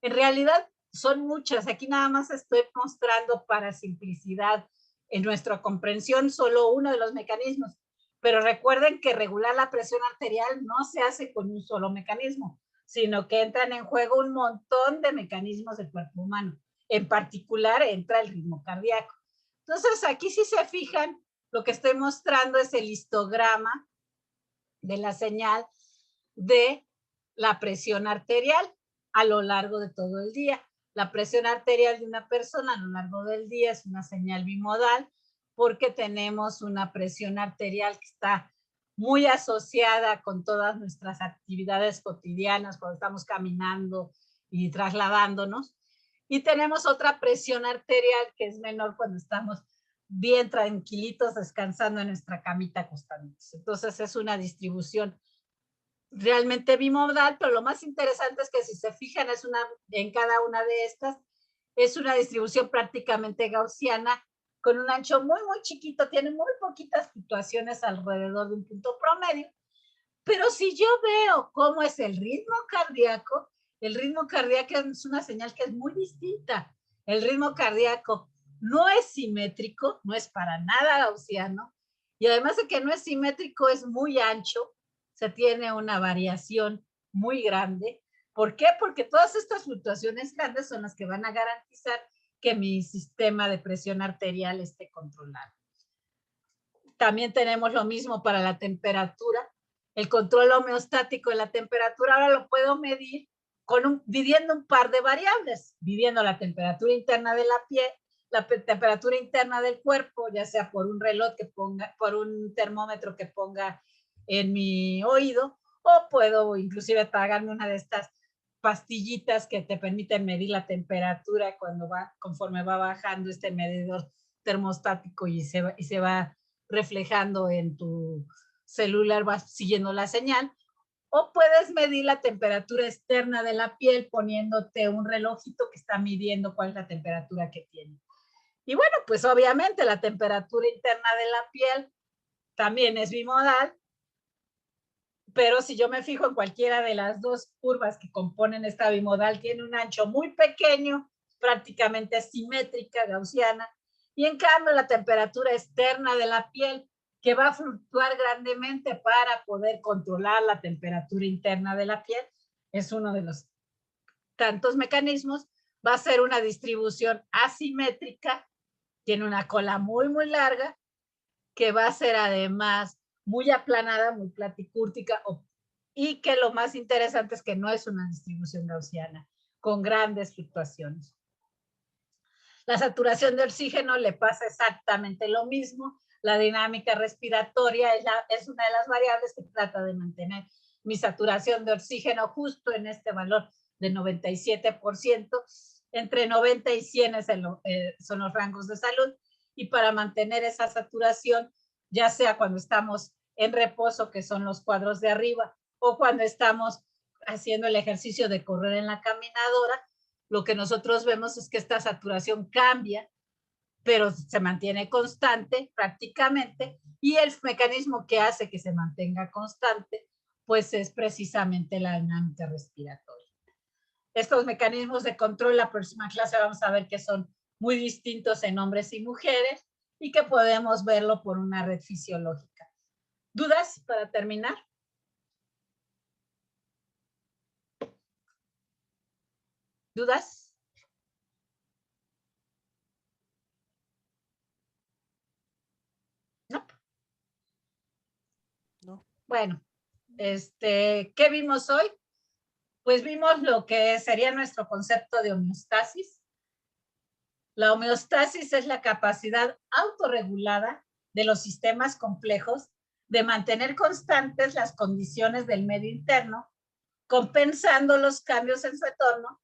En realidad son muchas, aquí nada más estoy mostrando para simplicidad en nuestra comprensión solo uno de los mecanismos, pero recuerden que regular la presión arterial no se hace con un solo mecanismo, sino que entran en juego un montón de mecanismos del cuerpo humano. En particular entra el ritmo cardíaco. Entonces aquí, si se fijan, lo que estoy mostrando es el histograma de la señal de la presión arterial a lo largo de todo el día. La presión arterial de una persona a lo largo del día es una señal bimodal, porque tenemos una presión arterial que está muy asociada con todas nuestras actividades cotidianas cuando estamos caminando y trasladándonos, y tenemos otra presión arterial que es menor cuando estamos bien tranquilitos descansando en nuestra camita acostaditos. Entonces es una distribución realmente bimodal, pero lo más interesante es que, si se fijan, en cada una de estas es una distribución prácticamente gaussiana, con un ancho muy, muy chiquito, tiene muy poquitas fluctuaciones alrededor de un punto promedio. Pero si yo veo cómo es el ritmo cardíaco es una señal que es muy distinta. El ritmo cardíaco no es simétrico, no es para nada gaussiano, y además de que no es simétrico, es muy ancho, se tiene una variación muy grande. ¿Por qué? Porque todas estas fluctuaciones grandes son las que van a garantizar que mi sistema de presión arterial esté controlado. También tenemos lo mismo para la temperatura. El control homeostático de la temperatura ahora lo puedo medir midiendo un par de variables, midiendo la temperatura interna de la piel, la temperatura interna del cuerpo, ya sea por un reloj que ponga, por un termómetro que ponga en mi oído, o puedo inclusive tragarme una de estas pastillitas que te permiten medir la temperatura conforme va bajando este medidor termostático y se va reflejando en tu celular, vas siguiendo la señal. O puedes medir la temperatura externa de la piel poniéndote un relojito que está midiendo cuál es la temperatura que tiene. Y bueno, pues obviamente la temperatura interna de la piel también es bimodal, pero si yo me fijo en cualquiera de las dos curvas que componen esta bimodal, tiene un ancho muy pequeño, prácticamente simétrica, gaussiana, y en cambio la temperatura externa de la piel, que va a fluctuar grandemente para poder controlar la temperatura interna de la piel, es uno de los tantos mecanismos, va a ser una distribución asimétrica, tiene una cola muy, muy larga, que va a ser además muy aplanada, muy platicúrtica, y que lo más interesante es que no es una distribución gaussiana, con grandes fluctuaciones. La saturación de oxígeno le pasa exactamente lo mismo. La dinámica respiratoria es una de las variables que trata de mantener mi saturación de oxígeno justo en este valor de 97%. Entre 90 y 100 son los rangos de salud. Y para mantener esa saturación, ya sea cuando estamos en reposo, que son los cuadros de arriba, o cuando estamos haciendo el ejercicio de correr en la caminadora, lo que nosotros vemos es que esta saturación cambia, pero se mantiene constante prácticamente, y el mecanismo que hace que se mantenga constante, pues es precisamente la dinámica respiratoria. Estos mecanismos de control, la próxima clase vamos a ver que son muy distintos en hombres y mujeres, y que podemos verlo por una red fisiológica. ¿Dudas para terminar? ¿Dudas? No. No. Bueno, ¿qué vimos hoy? Pues vimos lo que sería nuestro concepto de homeostasis. La homeostasis es la capacidad autorregulada de los sistemas complejos de mantener constantes las condiciones del medio interno, compensando los cambios en su entorno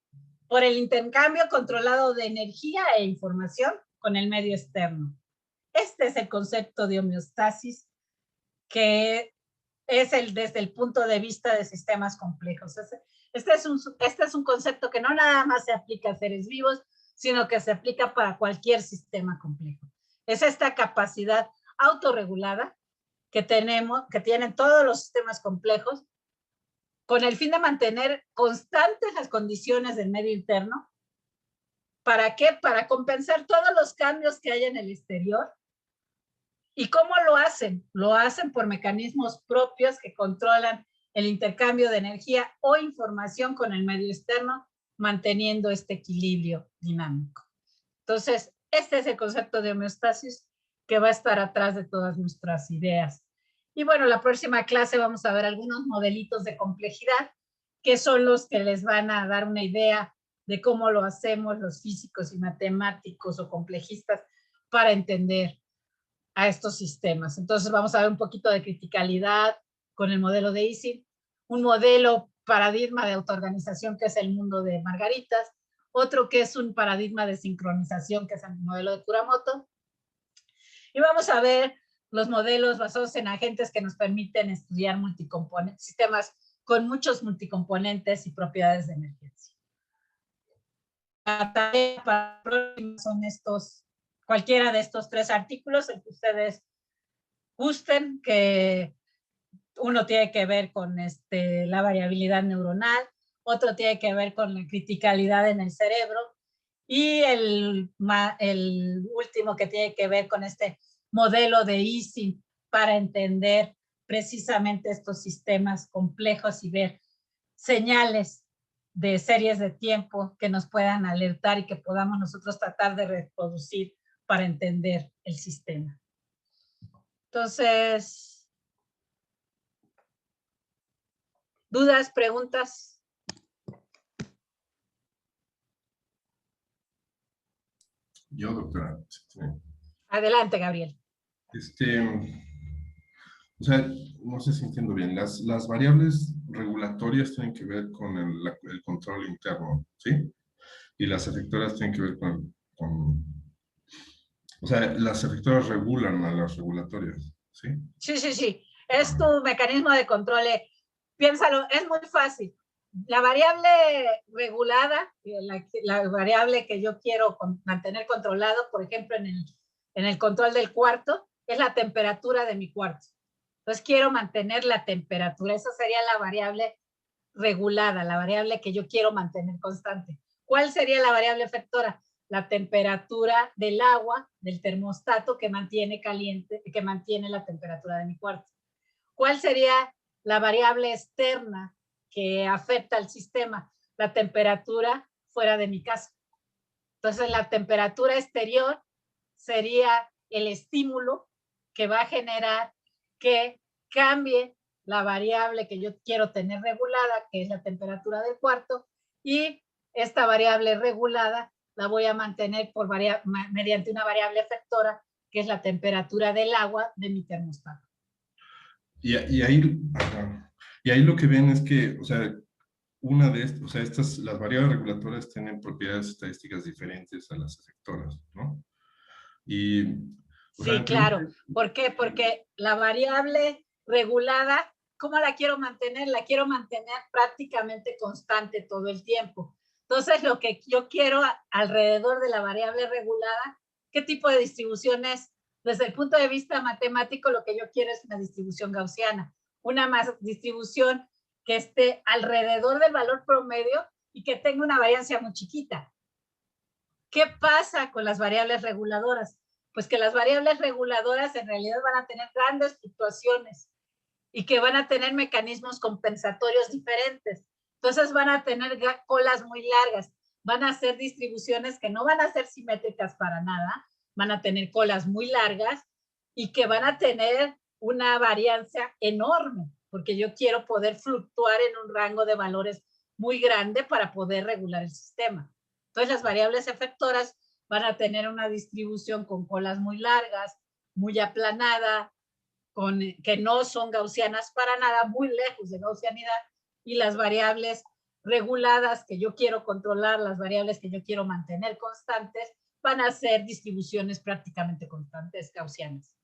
por el intercambio controlado de energía e información con el medio externo. Este es el concepto de homeostasis, que es desde el punto de vista de sistemas complejos. Este es un concepto que no nada más se aplica a seres vivos, sino que se aplica para cualquier sistema complejo. Es esta capacidad autorregulada que tienen todos los sistemas complejos, con el fin de mantener constantes las condiciones del medio interno. ¿Para qué? Para compensar todos los cambios que hay en el exterior. ¿Y cómo lo hacen? Lo hacen por mecanismos propios que controlan el intercambio de energía o información con el medio externo, manteniendo este equilibrio dinámico. Entonces, este es el concepto de homeostasis que va a estar atrás de todas nuestras ideas. Y bueno, la próxima clase vamos a ver algunos modelitos de complejidad, que son los que les van a dar una idea de cómo lo hacemos los físicos y matemáticos o complejistas para entender a estos sistemas. Entonces vamos a ver un poquito de criticalidad con el modelo de Ising, un modelo paradigma de autoorganización que es el mundo de Margaritas, otro que es un paradigma de sincronización que es el modelo de Kuramoto, y vamos a ver los modelos basados en agentes que nos permiten estudiar multicomponentes, sistemas con muchos multicomponentes y propiedades de emergencia. La tarea para son cualquiera de estos tres artículos, el que ustedes gusten, que uno tiene que ver con la variabilidad neuronal, otro tiene que ver con la criticalidad en el cerebro, y el último que tiene que ver con este modelo de Ising para entender precisamente estos sistemas complejos y ver señales de series de tiempo que nos puedan alertar y que podamos nosotros tratar de reproducir para entender el sistema. Entonces, ¿dudas, preguntas? Yo, doctora. Adelante, Gabriel. O sea, no sé si entiendo bien. Las variables regulatorias tienen que ver con el control interno, ¿sí? Y las efectoras tienen que ver o sea, las efectoras regulan a las regulatorias, ¿sí? Sí, sí, sí. Es tu mecanismo de control. Piénsalo, es muy fácil. La variable regulada, la variable que yo quiero mantener controlado, por ejemplo, en el control del cuarto, es la temperatura de mi cuarto. Entonces quiero mantener la temperatura. Esa sería la variable regulada, la variable que yo quiero mantener constante. ¿Cuál sería la variable efectora? La temperatura del agua, del termostato que mantiene caliente, que mantiene la temperatura de mi cuarto. ¿Cuál sería la variable externa que afecta al sistema? La temperatura fuera de mi casa. Entonces, la temperatura exterior sería el estímulo que va a generar que cambie la variable que yo quiero tener regulada, que es la temperatura del cuarto, y esta variable regulada la voy a mantener mediante una variable efectora, que es la temperatura del agua de mi termostato. Y ahí lo que ven es que, o sea, o sea, las variables regulatorias tienen propiedades estadísticas diferentes a las efectoras, ¿no? Y, o sea, sí, claro. ¿Por qué? Porque la variable regulada, ¿cómo la quiero mantener? La quiero mantener prácticamente constante todo el tiempo. Entonces, lo que yo quiero alrededor de la variable regulada, ¿qué tipo de distribución es? Desde el punto de vista matemático, lo que yo quiero es una distribución gaussiana, una distribución que esté alrededor del valor promedio y que tenga una variancia muy chiquita. ¿Qué pasa con las variables reguladoras? Pues que las variables reguladoras en realidad van a tener grandes fluctuaciones y que van a tener mecanismos compensatorios diferentes. Entonces van a tener colas muy largas, van a ser distribuciones que no van a ser simétricas para nada, van a tener colas muy largas y que van a tener una variancia enorme, porque yo quiero poder fluctuar en un rango de valores muy grande para poder regular el sistema. Entonces las variables efectoras van a tener una distribución con colas muy largas, muy aplanada, que no son gaussianas para nada, muy lejos de gaussianidad, y las variables reguladas que yo quiero controlar, las variables que yo quiero mantener constantes, van a ser distribuciones prácticamente constantes gaussianas.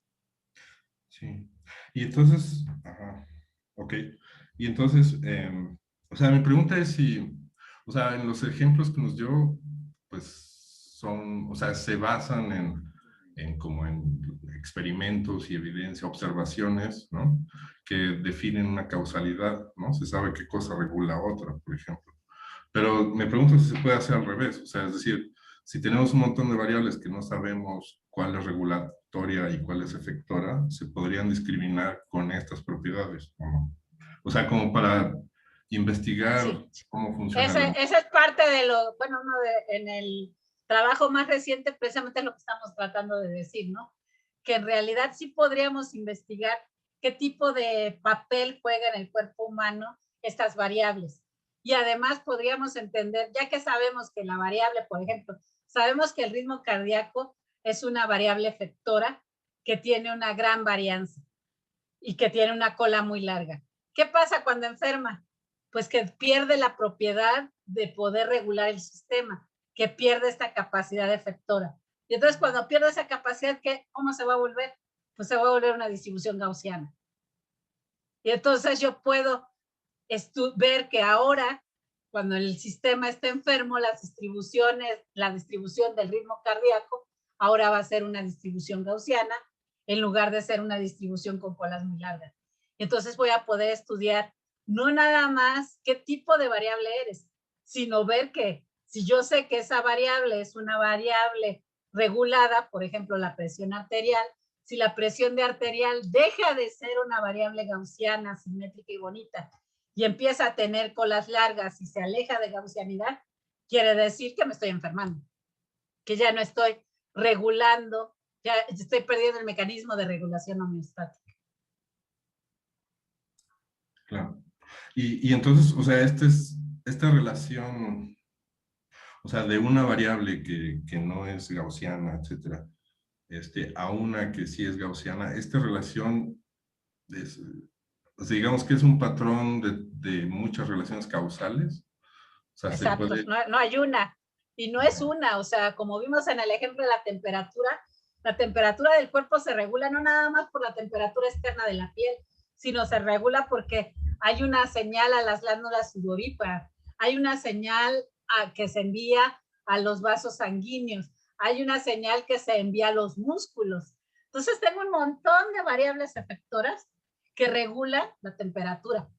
Sí. Y entonces, ok. Y entonces, o sea, mi pregunta es si, o sea, en los ejemplos que nos dio, pues son, o sea, se basan en como en experimentos y evidencia, observaciones, ¿no? Que definen una causalidad, ¿no? Se sabe qué cosa regula otra, por ejemplo. Pero me pregunto si se puede hacer al revés, o sea, es decir, si tenemos un montón de variables que no sabemos cuál es regulatoria y cuál es efectora, se podrían discriminar con estas propiedades, ¿o no? O sea, como para investigar cómo funciona. Esa es parte de lo, bueno, en el trabajo más reciente precisamente es lo que estamos tratando de decir, ¿no? Que en realidad sí podríamos investigar qué tipo de papel juega en el cuerpo humano estas variables. Y además podríamos entender, ya que sabemos que la variable, por ejemplo, sabemos que el ritmo cardíaco es una variable efectora que tiene una gran varianza y que tiene una cola muy larga. ¿Qué pasa cuando enferma? Pues que pierde la propiedad de poder regular el sistema, que pierde esta capacidad efectora. Y entonces cuando pierde esa capacidad, ¿cómo se va a volver? Pues se va a volver una distribución gaussiana. Y entonces yo puedo ver que ahora, cuando el sistema está enfermo, la distribución del ritmo cardíaco, ahora va a ser una distribución gaussiana en lugar de ser una distribución con colas muy largas. Entonces voy a poder estudiar no nada más qué tipo de variable eres, sino ver que si yo sé que esa variable es una variable regulada, por ejemplo, la presión arterial, si la presión arterial deja de ser una variable gaussiana, simétrica y bonita, y empieza a tener colas largas y se aleja de gaussianidad, quiere decir que me estoy enfermando, que ya no estoy regulando, ya estoy perdiendo el mecanismo de regulación homeostática. Claro. Y entonces, o sea, esta relación, o sea, de una variable que no es gaussiana, etcétera, a una que sí es gaussiana, esta relación o sea, digamos que es un patrón de muchas relaciones causales. O sea, se Exacto, puede... no hay una, y no es una, o sea, como vimos en el ejemplo de la temperatura del cuerpo se regula no nada más por la temperatura externa de la piel, sino se regula porque hay una señal a las glándulas sudoríparas, hay una señal que se envía a los vasos sanguíneos, hay una señal que se envía a los músculos. Entonces tengo un montón de variables efectoras que regulan la temperatura.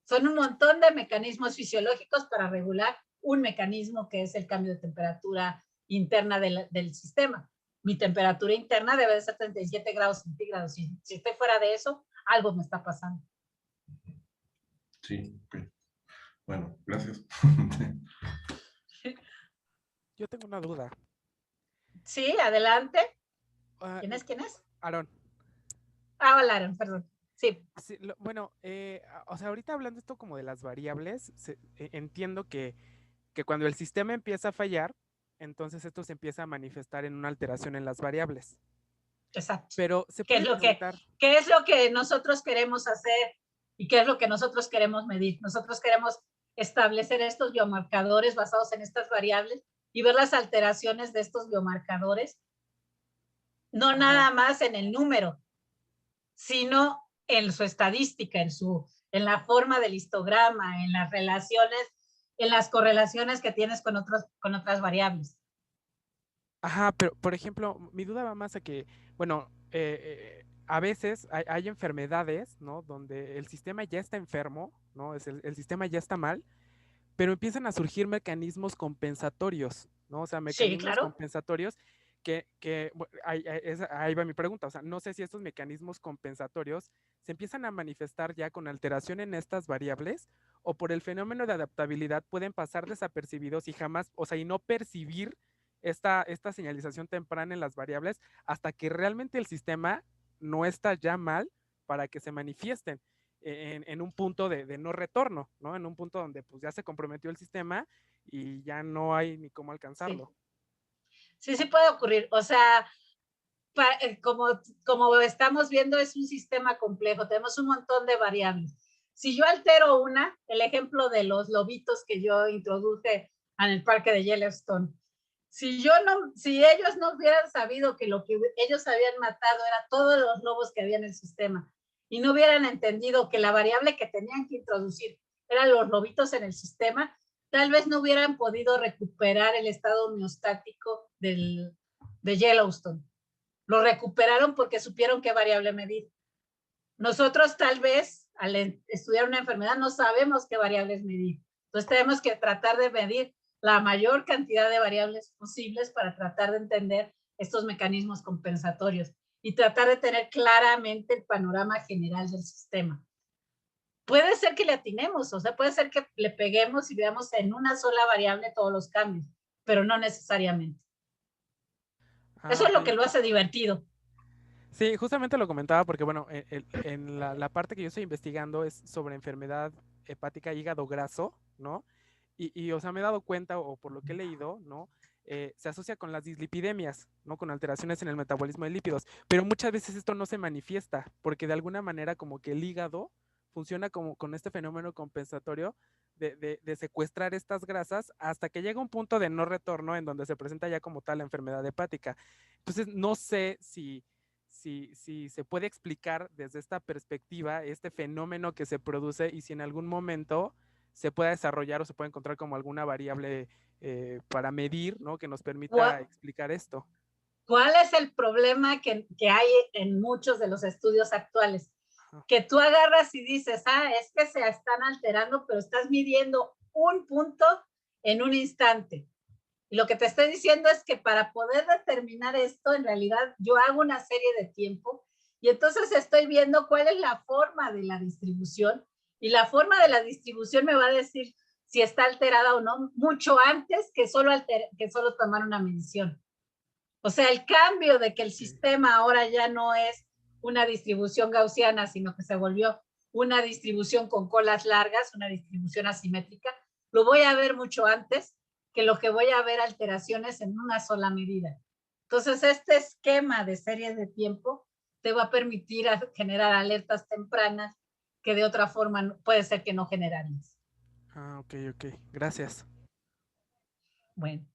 Son un montón de mecanismos fisiológicos para regular un mecanismo que es el cambio de temperatura interna del sistema. Mi temperatura interna debe de ser 37 grados centígrados. Si estoy fuera de eso, algo me está pasando. Sí, ok. Bueno, gracias. Yo tengo una duda. Sí, adelante. ¿Quién es? Aarón. Hola, Aarón, perdón. Sí. Sí, bueno, o sea, ahorita hablando esto como de las variables, entiendo que cuando el sistema empieza a fallar, entonces esto se empieza a manifestar en una alteración en las variables. Exacto. Pero se puede preguntar... ¿Qué es lo que nosotros queremos hacer y qué es lo que nosotros queremos medir? Nosotros queremos establecer estos biomarcadores basados en estas variables y ver las alteraciones de estos biomarcadores, no nada más en el número, sino en su estadística, en la forma del histograma, en las relaciones, en las correlaciones que tienes con otras variables. Ajá, pero por ejemplo, mi duda va más a que, bueno, a veces hay enfermedades, ¿no? Donde el sistema ya está enfermo, ¿no? El sistema ya está mal, pero empiezan a surgir mecanismos compensatorios, ¿no? O sea, mecanismos compensatorios ahí va mi pregunta, o sea, no sé si estos mecanismos compensatorios se empiezan a manifestar ya con alteración en estas variables o por el fenómeno de adaptabilidad pueden pasar desapercibidos y jamás, o sea, y no percibir esta señalización temprana en las variables hasta que realmente el sistema no está ya mal para que se manifiesten en un punto de no retorno, ¿no? En un punto donde pues ya se comprometió el sistema y ya no hay ni cómo alcanzarlo. Sí puede ocurrir. O sea, como estamos viendo, es un sistema complejo. Tenemos un montón de variables. Si yo altero el ejemplo de los lobitos que yo introduje en el parque de Yellowstone, si ellos no hubieran sabido que lo que ellos habían matado era todos los lobos que había en el sistema y no hubieran entendido que la variable que tenían que introducir eran los lobitos en el sistema, tal vez no hubieran podido recuperar el estado homeostático de Yellowstone. Lo recuperaron porque supieron qué variable medir. Nosotros tal vez al estudiar una enfermedad no sabemos qué variables medir. Entonces tenemos que tratar de medir la mayor cantidad de variables posibles para tratar de entender estos mecanismos compensatorios y tratar de tener claramente el panorama general del sistema. Puede ser que le atinemos, o sea, puede ser que le peguemos y veamos en una sola variable todos los cambios, pero no necesariamente. Eso es lo que lo hace divertido. Sí, justamente lo comentaba porque, bueno, en la parte que yo estoy investigando es sobre enfermedad hepática hígado graso, ¿no? Y o sea, me he dado cuenta, o por lo que he leído, ¿no? Se asocia con las dislipidemias, ¿no? Con alteraciones en el metabolismo de lípidos, pero muchas veces esto no se manifiesta, porque de alguna manera como que el hígado funciona como con este fenómeno compensatorio de secuestrar estas grasas hasta que llega un punto de no retorno en donde se presenta ya como tal la enfermedad hepática. Entonces, no sé si se puede explicar desde esta perspectiva este fenómeno que se produce y si en algún momento se puede desarrollar o se puede encontrar como alguna variable para medir, ¿no? Que nos permita explicar esto. ¿Cuál es el problema que hay en muchos de los estudios actuales? Que tú agarras y dices, es que se están alterando, pero estás midiendo un punto en un instante. Y lo que te estoy diciendo es que para poder determinar esto, en realidad yo hago una serie de tiempo y entonces estoy viendo cuál es la forma de la distribución y la forma de la distribución me va a decir si está alterada o no, mucho antes que solo tomar una medición. O sea, el cambio de que el sistema ahora ya no es una distribución gaussiana, sino que se volvió una distribución con colas largas, una distribución asimétrica, lo voy a ver mucho antes que lo que voy a ver alteraciones en una sola medida. Entonces, este esquema de series de tiempo te va a permitir generar alertas tempranas que de otra forma puede ser que no generarías. Ah, ok, gracias. Bueno,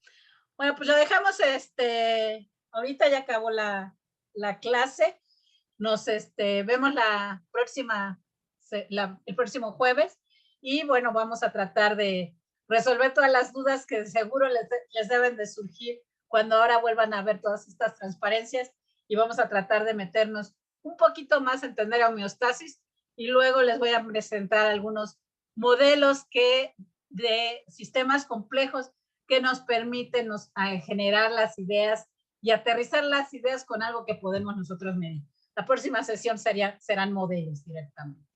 pues lo dejamos, ahorita ya acabó la clase. Nos vemos la próxima, el próximo jueves, y bueno, vamos a tratar de resolver todas las dudas que seguro les deben de surgir cuando ahora vuelvan a ver todas estas transparencias, y vamos a tratar de meternos un poquito más a entender a homeostasis, y luego les voy a presentar algunos modelos de sistemas complejos que nos permiten generar las ideas y aterrizar las ideas con algo que podemos nosotros medir. La próxima sesión serán modelos directamente.